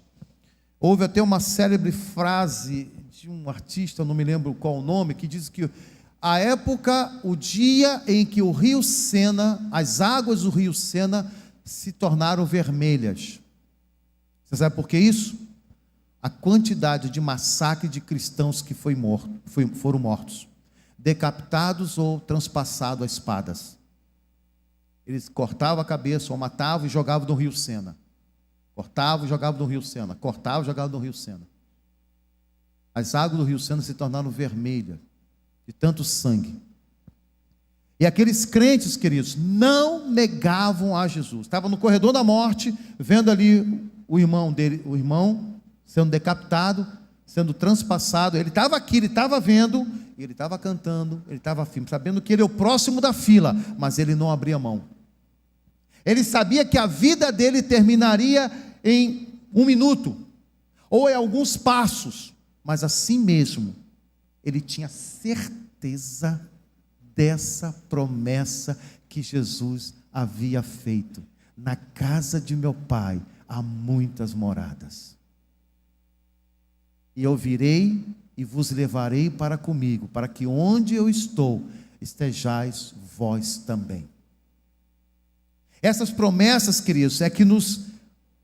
Houve até uma célebre frase de um artista, não me lembro qual o nome, que diz que a época, o dia em que o rio Sena, as águas do rio Sena se tornaram vermelhas. Você sabe por que isso? A quantidade de massacre de cristãos que foram mortos, decapitados ou transpassados a espadas. Eles cortavam a cabeça ou matavam e jogavam no rio Sena. Cortavam e jogavam no rio Sena. Cortavam e jogavam no rio Sena. As águas do rio Sena se tornaram vermelhas de tanto sangue. E aqueles crentes, queridos, não negavam a Jesus. Estavam no corredor da morte, vendo ali o irmão sendo decapitado, sendo transpassado. Ele estava aqui, ele estava vendo, ele estava cantando, ele estava firme, sabendo que ele é o próximo da fila, mas ele não abria mão. Ele sabia que a vida dele terminaria em 1 minuto, ou em alguns passos, mas assim mesmo, ele tinha certeza dessa promessa que Jesus havia feito: na casa de meu Pai há muitas moradas, e eu virei e vos levarei para comigo, para que onde eu estou, estejais vós também. Essas promessas, queridos, é que nos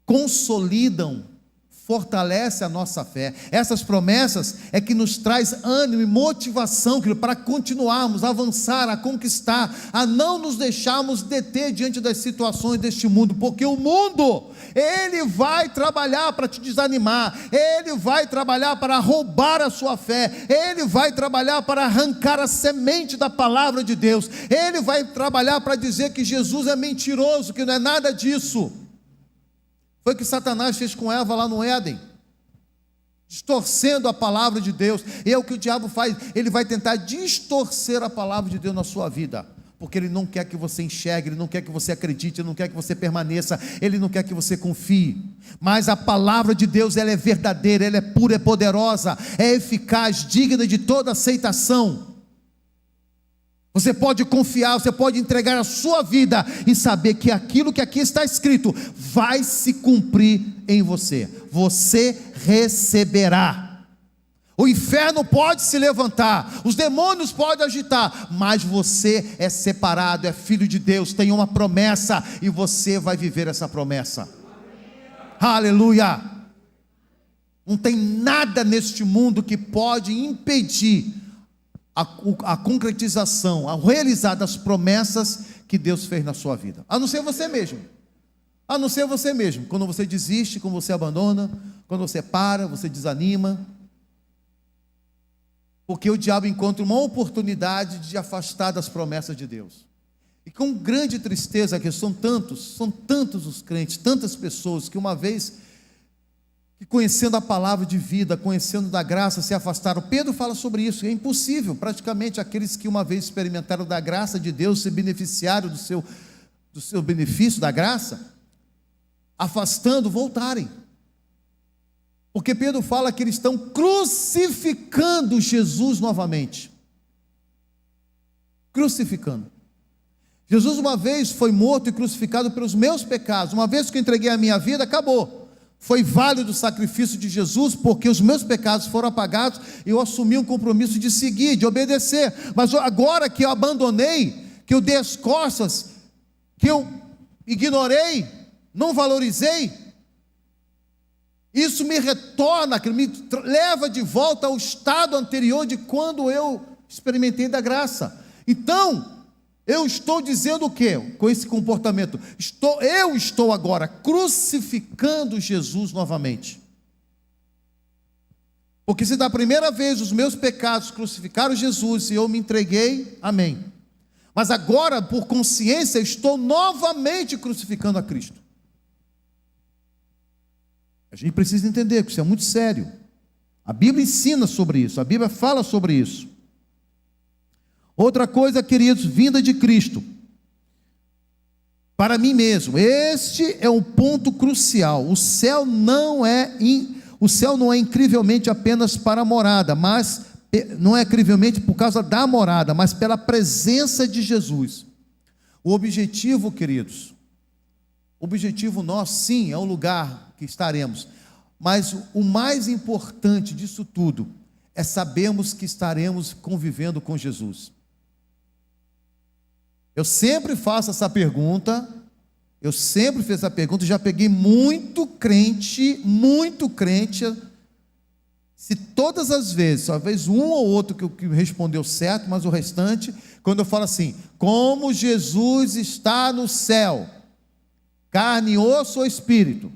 consolidam, fortalece a nossa fé. Essas promessas é que nos traz ânimo e motivação, querido, para continuarmos, a avançar, a conquistar, a não nos deixarmos deter diante das situações deste mundo, porque o mundo, ele vai trabalhar para te desanimar, ele vai trabalhar para roubar a sua fé, ele vai trabalhar para arrancar a semente da palavra de Deus, ele vai trabalhar para dizer que Jesus é mentiroso, que não é nada disso. Foi o que Satanás fez com Eva lá no Éden, distorcendo a palavra de Deus. E é o que o diabo faz, ele vai tentar distorcer a palavra de Deus na sua vida, porque ele não quer que você enxergue, ele não quer que você acredite, ele não quer que você permaneça, ele não quer que você confie. Mas a palavra de Deus, ela é verdadeira, ela é pura, é poderosa, é eficaz, digna de toda aceitação. Você pode confiar, você pode entregar a sua vida e saber que aquilo que aqui está escrito vai se cumprir em você. Você receberá. O inferno pode se levantar, os demônios podem agitar, mas você é separado, é filho de Deus, tem uma promessa e você vai viver essa promessa. Aleluia! Não tem nada neste mundo que pode impedir a concretização, a realizar das promessas que Deus fez na sua vida, a não ser você mesmo. A não ser você mesmo, quando você desiste, quando você abandona, quando você para, você desanima, porque o diabo encontra uma oportunidade de afastar das promessas de Deus. E com grande tristeza, que são tantos os crentes, tantas pessoas que uma vez que conhecendo a palavra de vida, conhecendo da graça, se afastaram. Pedro fala sobre isso, é impossível, praticamente aqueles que uma vez experimentaram da graça de Deus, se beneficiaram do seu benefício da graça, afastando, voltarem. Porque Pedro fala que eles estão crucificando Jesus novamente. Crucificando. Jesus uma vez foi morto e crucificado pelos meus pecados. Uma vez que eu entreguei a minha vida, acabou. Foi válido o sacrifício de Jesus, porque os meus pecados foram apagados, e eu assumi um compromisso de seguir, de obedecer. Mas agora que eu abandonei, que eu dei as costas, que eu ignorei, não valorizei, isso me retorna, me leva de volta ao estado anterior de quando eu experimentei da graça. Então, eu estou dizendo o quê? Com esse comportamento, eu estou agora crucificando Jesus novamente. Porque se da primeira vez os meus pecados crucificaram Jesus e eu me entreguei, amém. Mas agora, por consciência, estou novamente crucificando a Cristo. A gente precisa entender que isso é muito sério. A Bíblia ensina sobre isso, a Bíblia fala sobre isso. Outra coisa, queridos, vinda de Cristo. Para mim mesmo, este é um ponto crucial. O céu não é incrivelmente apenas para a morada, mas não é incrivelmente por causa da morada, mas pela presença de Jesus. O objetivo, queridos, o objetivo nosso, sim, é o lugar que estaremos, mas o mais importante disso tudo é sabermos que estaremos convivendo com Jesus. Eu sempre faço essa pergunta, já peguei muito crente, se todas as vezes, talvez um ou outro que respondeu certo, mas o restante, quando eu falo assim, como Jesus está no céu, carne, osso ou espírito?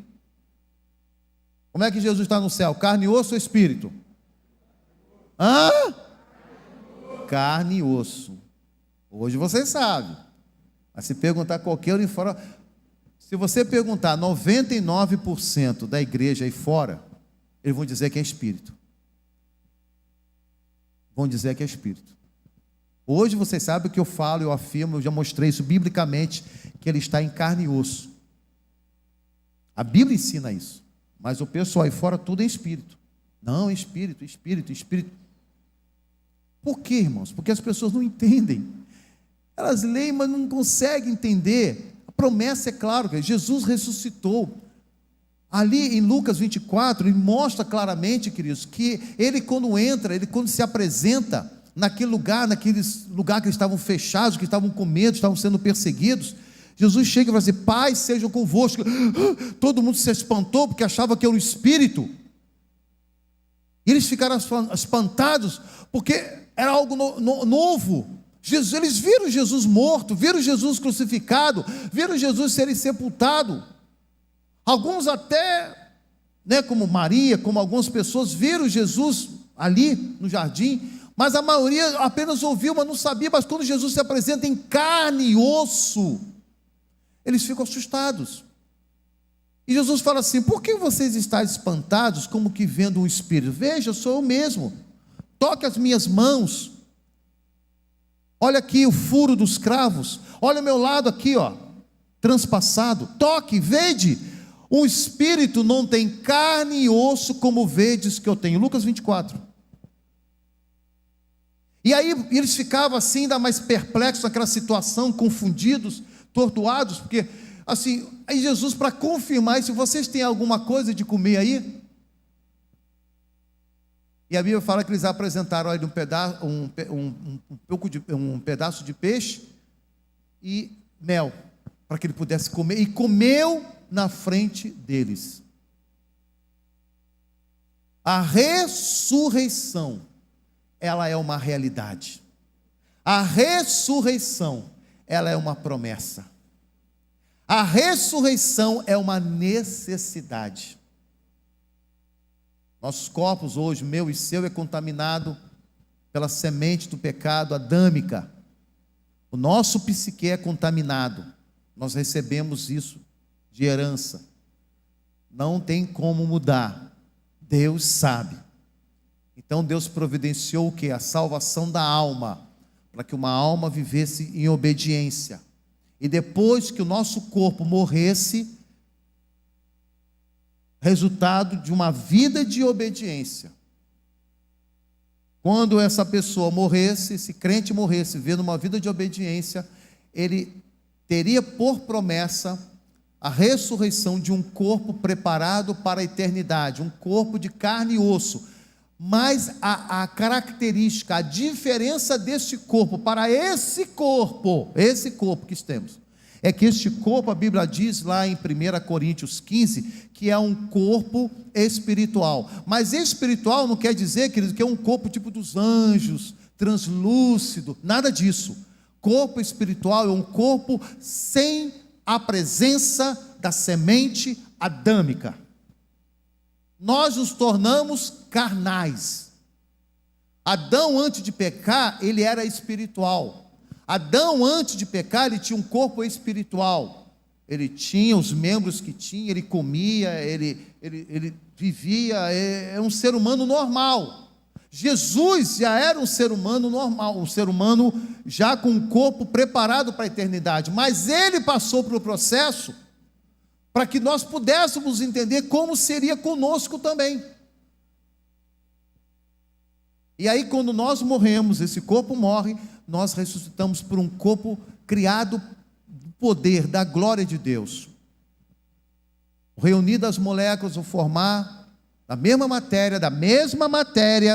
Como é que Jesus está no céu? Carne, osso ou espírito? Carne e osso. Hoje vocês sabem. Mas se perguntar qualquer um fora, se você perguntar 99% da igreja aí fora, eles vão dizer que é espírito. Vão dizer que é espírito. Hoje vocês sabem o que eu falo, eu afirmo, eu já mostrei isso biblicamente, que ele está em carne e osso. A Bíblia ensina isso. Mas o pessoal aí fora tudo é espírito. Não, espírito. Por quê, irmãos? Porque as pessoas não entendem. Elas leem, mas não conseguem entender. A promessa é claro, que Jesus ressuscitou. Ali em Lucas 24, ele mostra claramente, queridos, que ele quando entra, ele quando se apresenta naquele lugar que eles estavam fechados, que estavam com medo, estavam sendo perseguidos, Jesus chega e fala assim: paz sejam convosco. Todo mundo se espantou, porque achava que era um espírito. E eles ficaram espantados, porque era algo novo. Eles viram Jesus morto, viram Jesus crucificado, viram Jesus ser sepultado. Alguns até, como Maria, como algumas pessoas, viram Jesus ali no jardim, mas a maioria apenas ouviu, mas não sabia. Mas quando Jesus se apresenta em carne e osso, eles ficam assustados. E Jesus fala assim: por que vocês estão espantados, como que vendo um espírito? Veja, sou eu mesmo. Toque as minhas mãos. Olha aqui o furo dos cravos. Olha o meu lado aqui, transpassado. Toque, vede. Um espírito não tem carne e osso como vedes que eu tenho. Lucas 24. E aí eles ficavam assim, ainda mais perplexos naquela situação, confundidos, tortuados, porque assim, aí Jesus, para confirmar isso: vocês têm alguma coisa de comer aí? E a Bíblia fala que eles apresentaram aí um pedaço de peixe e mel, para que ele pudesse comer, e comeu na frente deles. A ressurreição, ela é uma realidade. A ressurreição, ela é uma promessa. A ressurreição é uma necessidade. Nossos corpos hoje, meu e seu, é contaminado pela semente do pecado adâmica. O nosso psique é contaminado. Nós recebemos isso de herança. Não tem como mudar. Deus sabe. Então Deus providenciou o quê? A salvação da alma, para que uma alma vivesse em obediência. E depois que o nosso corpo morresse, resultado de uma vida de obediência. Quando essa pessoa morresse, esse crente morresse, vivendo uma vida de obediência, ele teria por promessa a ressurreição de um corpo preparado para a eternidade, um corpo de carne e osso. Mas a característica, a diferença desse corpo para esse corpo que temos, é que este corpo, a Bíblia diz lá em 1 Coríntios 15, que é um corpo espiritual. Mas espiritual não quer dizer, querido, que é um corpo tipo dos anjos, translúcido, nada disso. Corpo espiritual é um corpo sem a presença da semente adâmica. Nós nos tornamos carnais. Adão, antes de pecar, ele era espiritual. Adão, antes de pecar, ele tinha um corpo espiritual. Ele tinha os membros que tinha, ele comia, ele vivia, é um ser humano normal. Jesus já era um ser humano normal, um ser humano já com um corpo preparado para a eternidade, mas ele passou pelo processo para que nós pudéssemos entender como seria conosco também. E aí, quando nós morremos, esse corpo morre, nós ressuscitamos por um corpo criado do poder, da glória de Deus. Reunidas as moléculas vão formar da mesma matéria,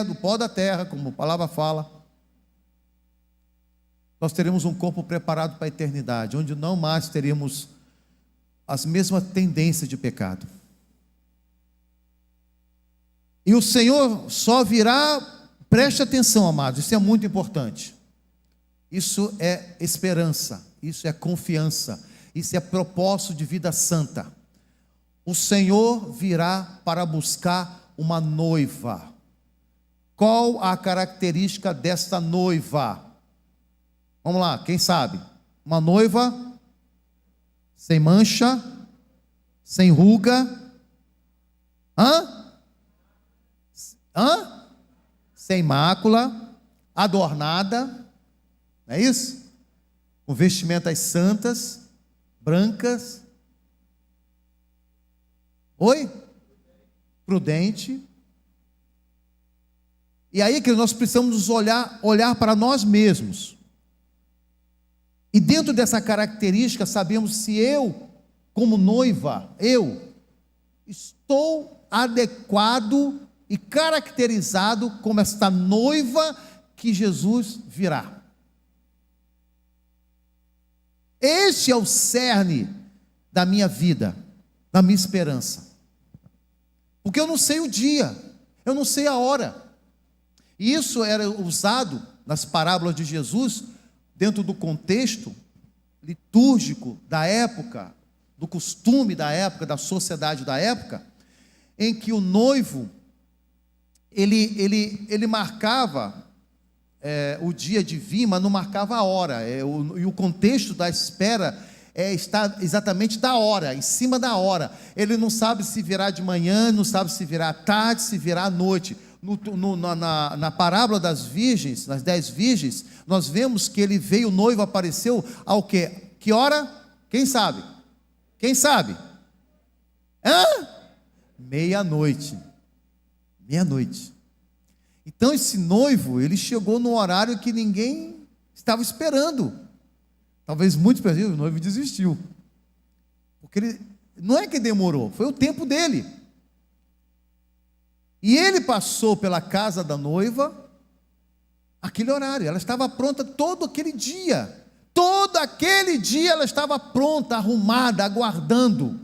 do pó da terra, como a palavra fala. Nós teremos um corpo preparado para a eternidade, onde não mais teremos as mesmas tendências de pecado. E o Senhor só virá, preste atenção, amados, isso é muito importante. Isso é esperança, isso é confiança, isso é propósito de vida santa. O Senhor virá para buscar uma noiva. Qual a característica desta noiva? Vamos lá, quem sabe? Uma noiva sem mancha, sem ruga, sem mácula, adornada, não é isso? Com vestimentas santas, brancas. Oi? Prudente. E aí que nós precisamos olhar para nós mesmos. E dentro dessa característica, sabemos se eu, como noiva, eu estou adequado e caracterizado como esta noiva que Jesus virá. Este é o cerne da minha vida, da minha esperança. Porque eu não sei o dia, eu não sei a hora. E isso era usado nas parábolas de Jesus, dentro do contexto litúrgico da época, do costume da época, da sociedade da época, em que o noivo, ele marcava o dia de vir, mas não marcava a hora, e o contexto da espera está exatamente da hora, em cima da hora. Ele não sabe se virá de manhã, não sabe se virá à tarde, se virá à noite. Na parábola das virgens, nas 10 virgens, nós vemos que ele veio, o noivo apareceu ao quê? Que hora? Quem sabe? Quem sabe? Meia-noite. Meia-noite. Então esse noivo, ele chegou no horário que ninguém estava esperando. Talvez muitos pensem, o noivo desistiu. Porque ele, não é que demorou, foi o tempo dele. E ele passou pela casa da noiva, aquele horário, ela estava pronta todo aquele dia ela estava pronta, arrumada, aguardando.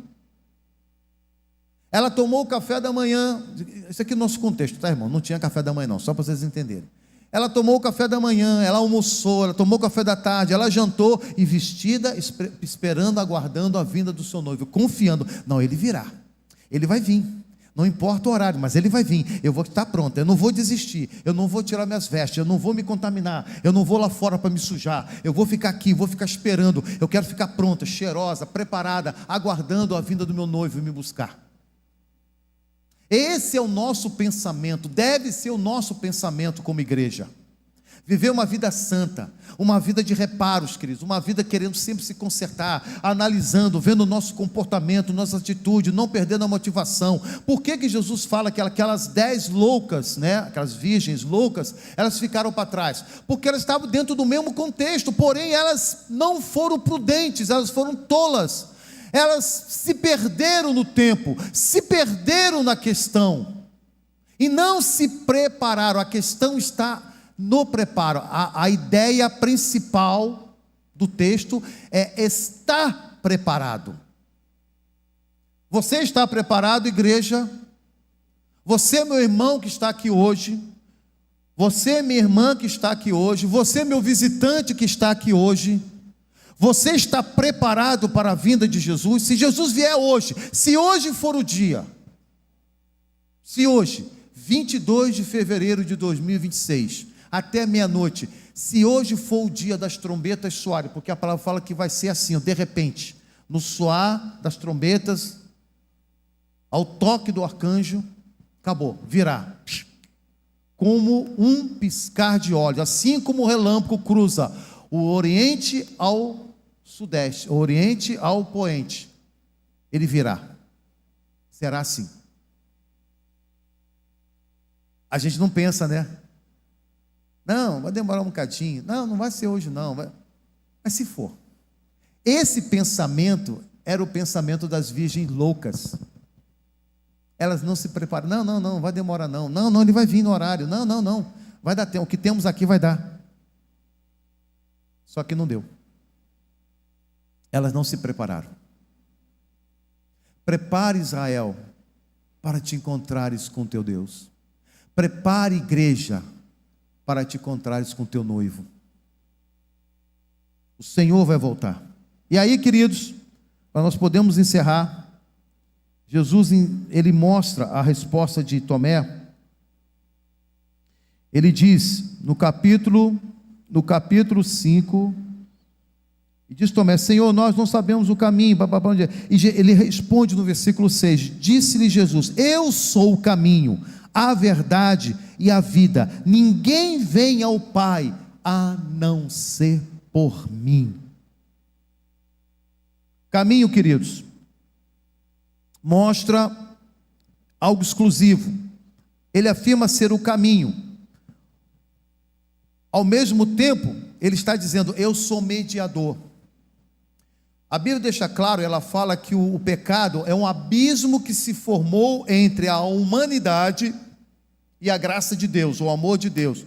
Ela tomou o café da manhã, isso aqui é o nosso contexto, tá, irmão? Não tinha café da manhã não, só para vocês entenderem. Ela tomou o café da manhã, ela almoçou, ela tomou o café da tarde, ela jantou, e vestida, esperando, aguardando a vinda do seu noivo, confiando, não, ele virá, ele vai vir. Não importa o horário, mas ele vai vir, eu vou estar pronta, eu não vou desistir, eu não vou tirar minhas vestes, eu não vou me contaminar, eu não vou lá fora para me sujar, eu vou ficar aqui, vou ficar esperando, eu quero ficar pronta, cheirosa, preparada, aguardando a vinda do meu noivo me buscar. Esse é o nosso pensamento, deve ser o nosso pensamento como igreja. Viver uma vida santa, uma vida de reparos, queridos, uma vida querendo sempre se consertar, analisando, vendo o nosso comportamento, nossa atitude, não perdendo a motivação. Por que Jesus fala que aquelas 10 loucas, né, aquelas virgens loucas, elas ficaram para trás? Porque elas estavam dentro do mesmo contexto, porém elas não foram prudentes, elas foram tolas, elas se perderam no tempo, se perderam na questão, e não se prepararam. A questão está no preparo. A ideia principal do texto é estar preparado. Você está preparado, igreja? Você, meu irmão que está aqui hoje, você, minha irmã que está aqui hoje, você, meu visitante que está aqui hoje, você está preparado para a vinda de Jesus? Se Jesus vier hoje, se hoje for o dia, se hoje, 22 de fevereiro de 2026, até meia-noite, se hoje for o dia das trombetas soarem, porque a palavra fala que vai ser assim, de repente, no soar das trombetas, ao toque do arcanjo, acabou, virá, como um piscar de olhos, assim como o relâmpago cruza o oriente ao sudeste, o oriente ao poente, ele virá, será assim. A gente não pensa, né? Não, vai demorar um bocadinho. Não, não vai ser hoje não. Mas se for. Esse pensamento era o pensamento das virgens loucas. Elas não se preparam. Não, vai demorar não. Não, ele vai vir no horário. Não. Vai dar tempo. O que temos aqui vai dar. Só que não deu. Elas não se prepararam. Prepare, Israel, para te encontrares com teu Deus. Prepare, igreja, para te encontrares com teu noivo. O Senhor vai voltar. E aí, queridos, para nós podermos encerrar, Jesus, ele mostra a resposta de Tomé. Ele diz, no capítulo 5, e diz Tomé, Senhor, nós não sabemos o caminho, e ele responde no versículo 6, disse-lhe Jesus, eu sou o caminho, a verdade e a vida, ninguém vem ao Pai, a não ser por mim. Caminho, queridos, mostra algo exclusivo, ele afirma ser o caminho, ao mesmo tempo, ele está dizendo, eu sou mediador. A Bíblia deixa claro, ela fala que o pecado é um abismo que se formou entre a humanidade e a graça de Deus, o amor de Deus,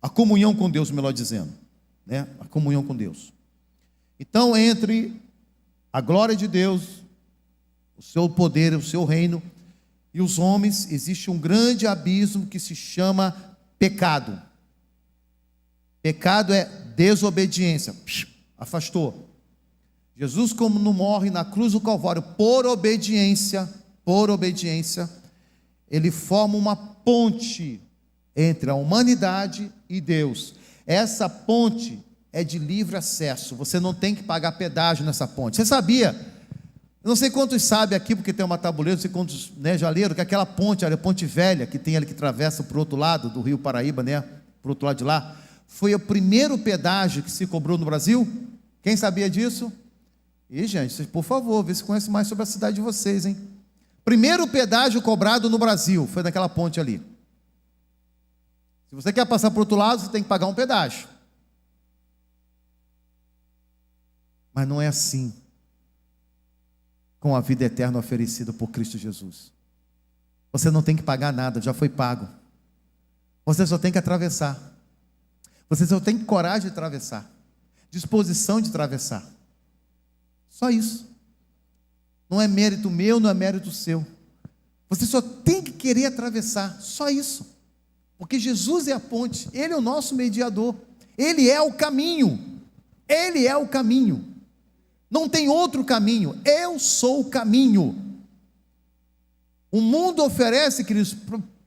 a comunhão com Deus, melhor dizendo, né? A comunhão com Deus. Então, entre a glória de Deus, o seu poder, o seu reino, e os homens, existe um grande abismo que se chama pecado. Pecado é desobediência. Afastou. Jesus, como não morre na cruz do Calvário por obediência, ele forma uma ponte entre a humanidade e Deus. Essa ponte é de livre acesso, você não tem que pagar pedágio nessa ponte. Você sabia? Eu não sei quantos sabem aqui, porque tem uma tabuleira, não sei quantos, né, já leram, que aquela ponte, a ponte velha, que tem ali que atravessa para o outro lado do Rio Paraíba, né, para o outro lado de lá, foi o primeiro pedágio que se cobrou no Brasil. Quem sabia disso? E gente, vocês, por favor, vê se conhece mais sobre a cidade de vocês, hein? Primeiro pedágio cobrado no Brasil foi naquela ponte ali. Se você quer passar para o outro lado, você tem que pagar um pedágio. Mas não é assim com a vida eterna oferecida por Cristo Jesus. Você não tem que pagar nada, já foi pago. Você só tem que atravessar. Você só tem coragem de atravessar, disposição de atravessar. Só isso. Não é mérito meu, não é mérito seu. Você só tem que querer atravessar, só isso. Porque Jesus é a ponte, Ele é o nosso mediador, Ele é o caminho, Ele é o caminho. Não tem outro caminho, eu sou o caminho. O mundo oferece, queridos,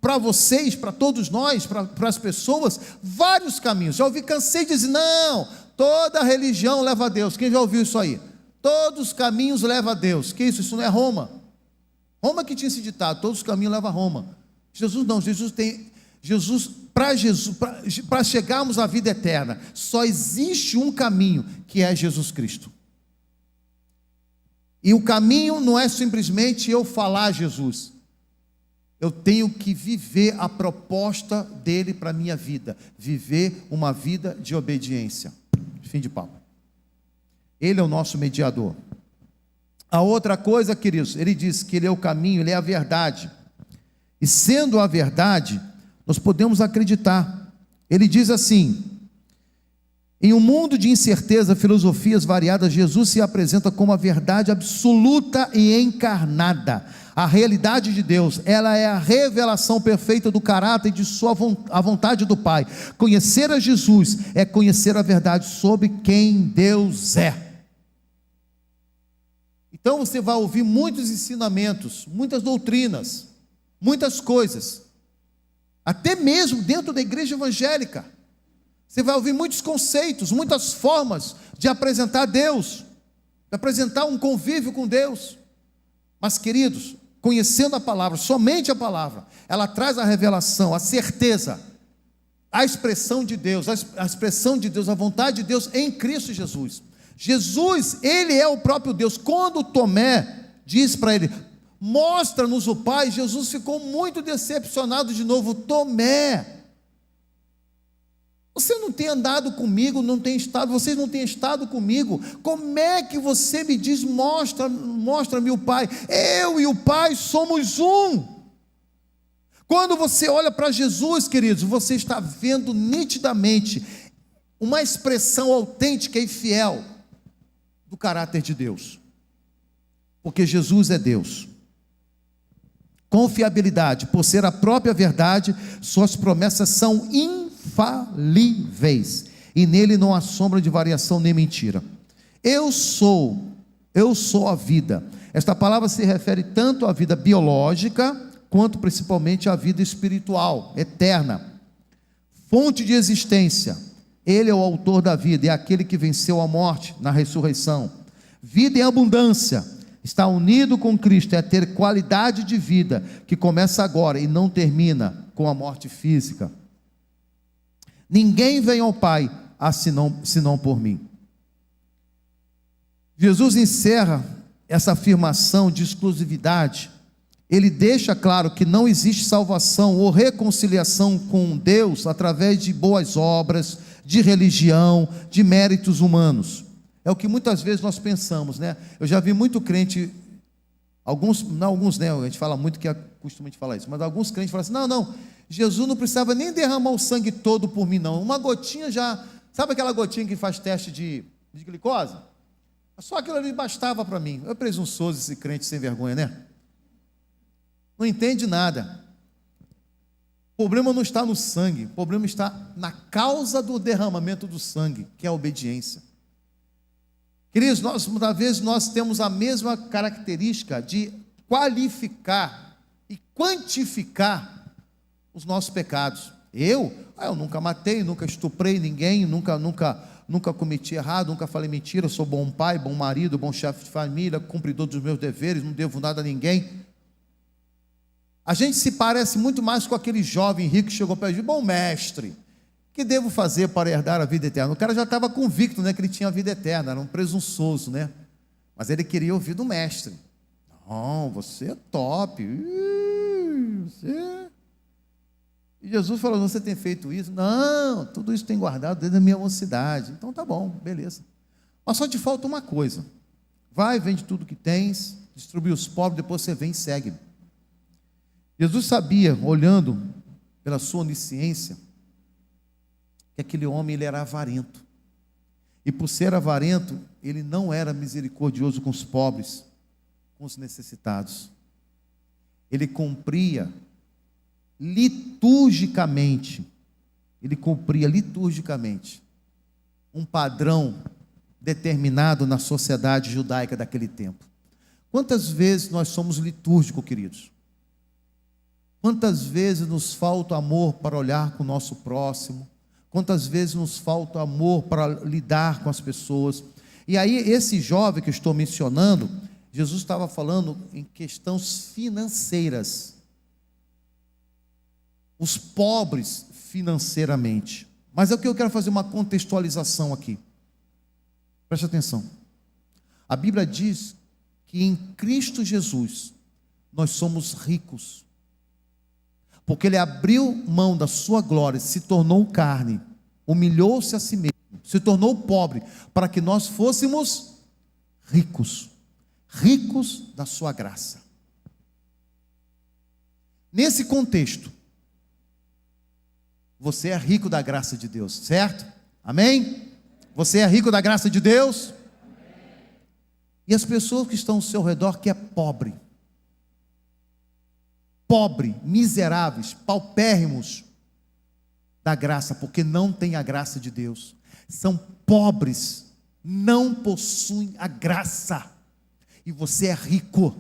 para vocês, para todos nós, para as pessoas, vários caminhos. Já ouvi, cansei de dizer, não, toda religião leva a Deus. Quem já ouviu isso aí? Todos os caminhos levam a Deus. Que isso? Isso não é Roma. Roma que tinha esse ditado, todos os caminhos levam a Roma. Jesus não, para chegarmos à vida eterna, só existe um caminho, que é Jesus Cristo. E o caminho não é simplesmente eu falar Jesus. Eu tenho que viver a proposta dele para a minha vida. Viver uma vida de obediência. Fim de papo. Ele é o nosso mediador. A outra coisa, queridos, ele diz que ele é o caminho, ele é a verdade. E sendo a verdade, nós podemos acreditar. Ele diz assim: em um mundo de incerteza, filosofias variadas, Jesus se apresenta como a verdade absoluta e encarnada. A realidade de Deus, ela é a revelação perfeita do caráter e de a vontade do Pai. Conhecer a Jesus é conhecer a verdade sobre quem Deus é. Então você vai ouvir muitos ensinamentos, muitas doutrinas, muitas coisas, até mesmo dentro da igreja evangélica. Você vai ouvir muitos conceitos, muitas formas de apresentar Deus, de apresentar um convívio com Deus. Mas, queridos, conhecendo a palavra, somente a palavra, ela traz a revelação, a certeza, a expressão de Deus, a vontade de Deus em Cristo Jesus. Jesus, Ele é o próprio Deus. Quando Tomé diz para ele, mostra-nos o Pai, Jesus ficou muito decepcionado de novo. Tomé, você não tem andado comigo, vocês não têm estado comigo, como é que você me diz, mostra-me o Pai? Eu e o Pai somos um. Quando você olha para Jesus, queridos, você está vendo nitidamente uma expressão autêntica e fiel do caráter de Deus, porque Jesus é Deus. Confiabilidade, por ser a própria verdade, suas promessas são infalíveis, e nele não há sombra de variação nem mentira. Eu sou a vida. Esta palavra se refere tanto à vida biológica, quanto principalmente à vida espiritual, eterna, fonte de existência. Ele é o autor da vida, é aquele que venceu a morte na ressurreição. Vida em abundância, estar unido com Cristo é ter qualidade de vida que começa agora e não termina com a morte física. Ninguém vem ao Pai senão por mim. Jesus encerra essa afirmação de exclusividade. Ele deixa claro que não existe salvação ou reconciliação com Deus através de boas obras, de religião, de méritos humanos. É o que muitas vezes nós pensamos, né? Eu já vi muito crente, não alguns, né? A gente fala muito que é costume de falar isso, mas alguns crentes falam assim: não, Jesus não precisava nem derramar o sangue todo por mim, não. Uma gotinha já, sabe aquela gotinha que faz teste de glicose? Só aquilo ali bastava para mim. Eu presunçoso esse crente sem vergonha, né? Não entende nada. O problema não está no sangue, o problema está na causa do derramamento do sangue, que é a obediência. Queridos, muitas vezes nós temos a mesma característica de qualificar e quantificar os nossos pecados. Eu nunca matei, nunca estuprei ninguém, nunca cometi errado, nunca falei mentira, sou bom pai, bom marido, bom chefe de família, cumpridor dos meus deveres, não devo nada a ninguém. A gente se parece muito mais com aquele jovem rico que chegou para ele: bom mestre, que devo fazer para herdar a vida eterna? O cara já estava convicto, né, que ele tinha a vida eterna, era um presunçoso, né? Mas ele queria ouvir do mestre. Não, você é top. Você... E Jesus falou: você tem feito isso? Não, tudo isso tem guardado desde a minha mocidade. Então tá bom, beleza. Mas só te falta uma coisa: vai, vende tudo que tens, distribui os pobres, depois você vem e segue. Jesus sabia, olhando pela sua onisciência, que aquele homem ele era avarento. E por ser avarento, ele não era misericordioso com os pobres, com os necessitados. Ele cumpria liturgicamente um padrão determinado na sociedade judaica daquele tempo. Quantas vezes nós somos litúrgicos, queridos? Quantas vezes nos falta amor para olhar com o nosso próximo? Quantas vezes nos falta amor para lidar com as pessoas? E aí, esse jovem que eu estou mencionando, Jesus estava falando em questões financeiras. Os pobres financeiramente. Mas é o que eu quero fazer uma contextualização aqui. Preste atenção. A Bíblia diz que em Cristo Jesus nós somos ricos. Porque ele abriu mão da sua glória, se tornou carne, humilhou-se a si mesmo, se tornou pobre, para que nós fôssemos ricos da sua graça. Nesse contexto, você é rico da graça de Deus, certo? Amém? Você é rico da graça de Deus? E as pessoas que estão ao seu redor que é pobre, miseráveis, paupérrimos da graça, porque não tem a graça de Deus, são pobres, não possuem a graça, e você é rico.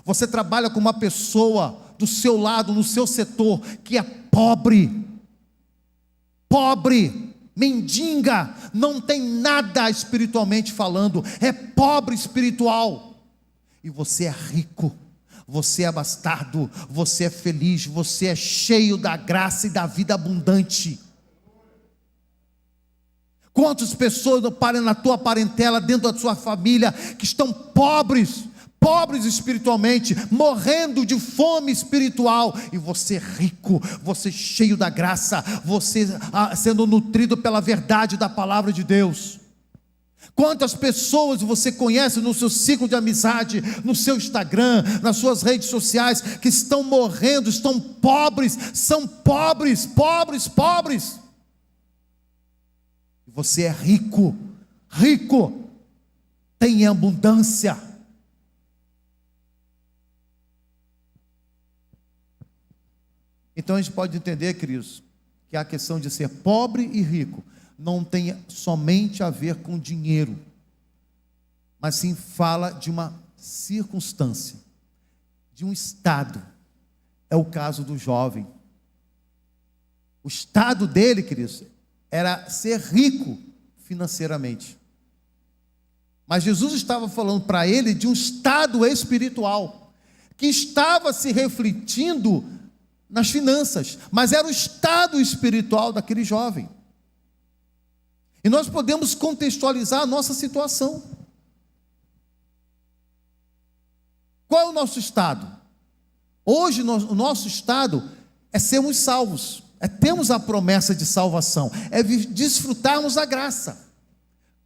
Você trabalha com uma pessoa do seu lado, no seu setor, que é pobre, mendiga, não tem nada espiritualmente falando, é pobre espiritual, e você é rico. Você é bastardo, você é feliz, você é cheio da graça e da vida abundante. Quantas pessoas na tua parentela, dentro da sua família, que estão pobres espiritualmente, morrendo de fome espiritual, e você é rico, você cheio da graça, você sendo nutrido pela verdade da palavra de Deus. Quantas pessoas você conhece no seu ciclo de amizade, no seu Instagram, nas suas redes sociais, que estão morrendo, estão pobres, são pobres. E você é rico, tem abundância. Então a gente pode entender, queridos, que a questão de ser pobre e rico não tem somente a ver com dinheiro, mas sim fala de uma circunstância, de um estado. É o caso do jovem. O estado dele, queridos, era ser rico financeiramente. Mas Jesus estava falando para ele de um estado espiritual, que estava se refletindo nas finanças, mas era o estado espiritual daquele jovem. E nós podemos contextualizar a nossa situação. Qual é o nosso estado? Hoje o nosso estado é sermos salvos, é termos a promessa de salvação, é desfrutarmos a graça.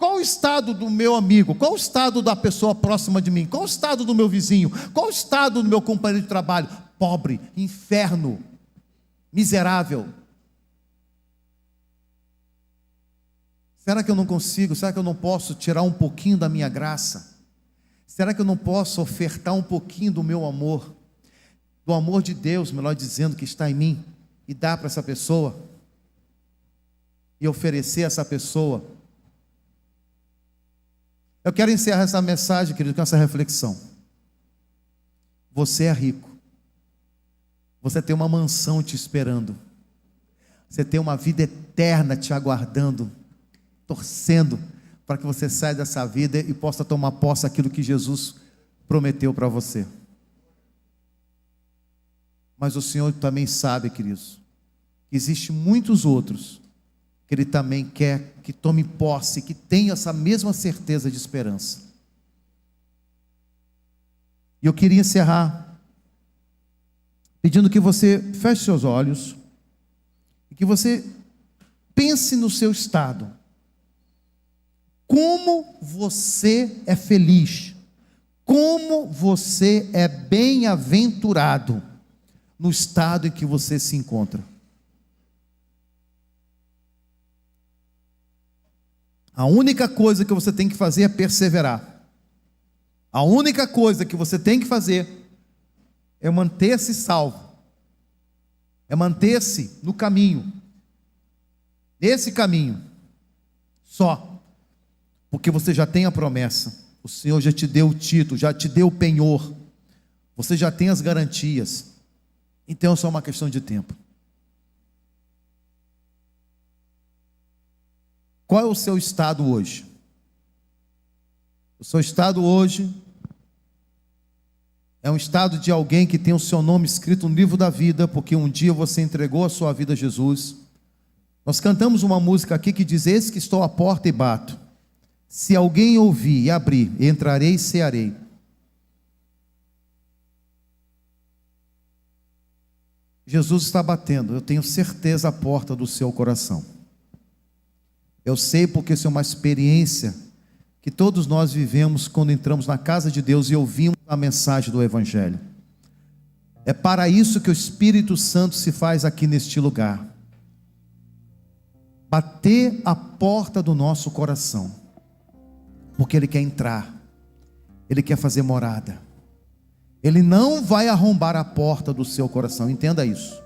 Qual o estado do meu amigo? Qual o estado da pessoa próxima de mim? Qual o estado do meu vizinho? Qual o estado do meu companheiro de trabalho? Pobre, inferno, miserável. Será que eu não consigo? Será que eu não posso tirar um pouquinho da minha graça? Será que eu não posso ofertar um pouquinho do meu amor? Do amor de Deus, melhor dizendo, que está em mim, e dar para essa pessoa? E oferecer a essa pessoa? Eu quero encerrar essa mensagem, querido, com essa reflexão. Você é rico. Você tem uma mansão te esperando. Você tem uma vida eterna te aguardando, torcendo para que você saia dessa vida e possa tomar posse daquilo que Jesus prometeu para você. Mas o Senhor também sabe, queridos, que existem muitos outros que Ele também quer que tome posse, que tenha essa mesma certeza de esperança. E eu queria encerrar pedindo que você feche seus olhos e que você pense no seu estado. Como você é feliz, como você é bem-aventurado no estado em que você se encontra. A única coisa que você tem que fazer é perseverar. A única coisa que você tem que fazer é manter-se salvo, é manter-se no caminho, nesse caminho, só, porque você já tem a promessa, o Senhor já te deu o título, já te deu o penhor, você já tem as garantias, então é só uma questão de tempo. Qual é o seu estado hoje? O seu estado hoje é um estado de alguém que tem o seu nome escrito no livro da vida, porque um dia você entregou a sua vida a Jesus. Nós cantamos uma música aqui que diz: eis que estou à porta e bato. Se alguém ouvir e abrir, entrarei e cearei. Jesus está batendo, eu tenho certeza, a porta do seu coração. Eu sei porque isso é uma experiência que todos nós vivemos quando entramos na casa de Deus e ouvimos a mensagem do Evangelho. É para isso que o Espírito Santo se faz aqui neste lugar. Bater a porta do nosso coração, porque Ele quer entrar, Ele quer fazer morada. Ele não vai arrombar a porta do seu coração, entenda isso.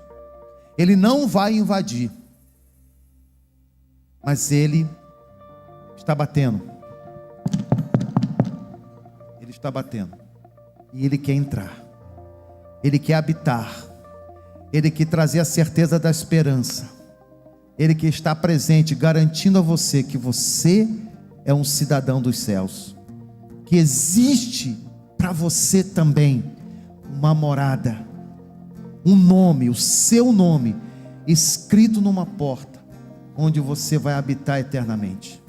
Ele não vai invadir, mas Ele está batendo. Ele está batendo. E Ele quer entrar. Ele quer habitar. Ele quer trazer a certeza da esperança. Ele quer estar presente, garantindo a você que você é um cidadão dos céus. Que existe para você também uma morada, um nome, o seu nome, escrito numa porta, onde você vai habitar eternamente.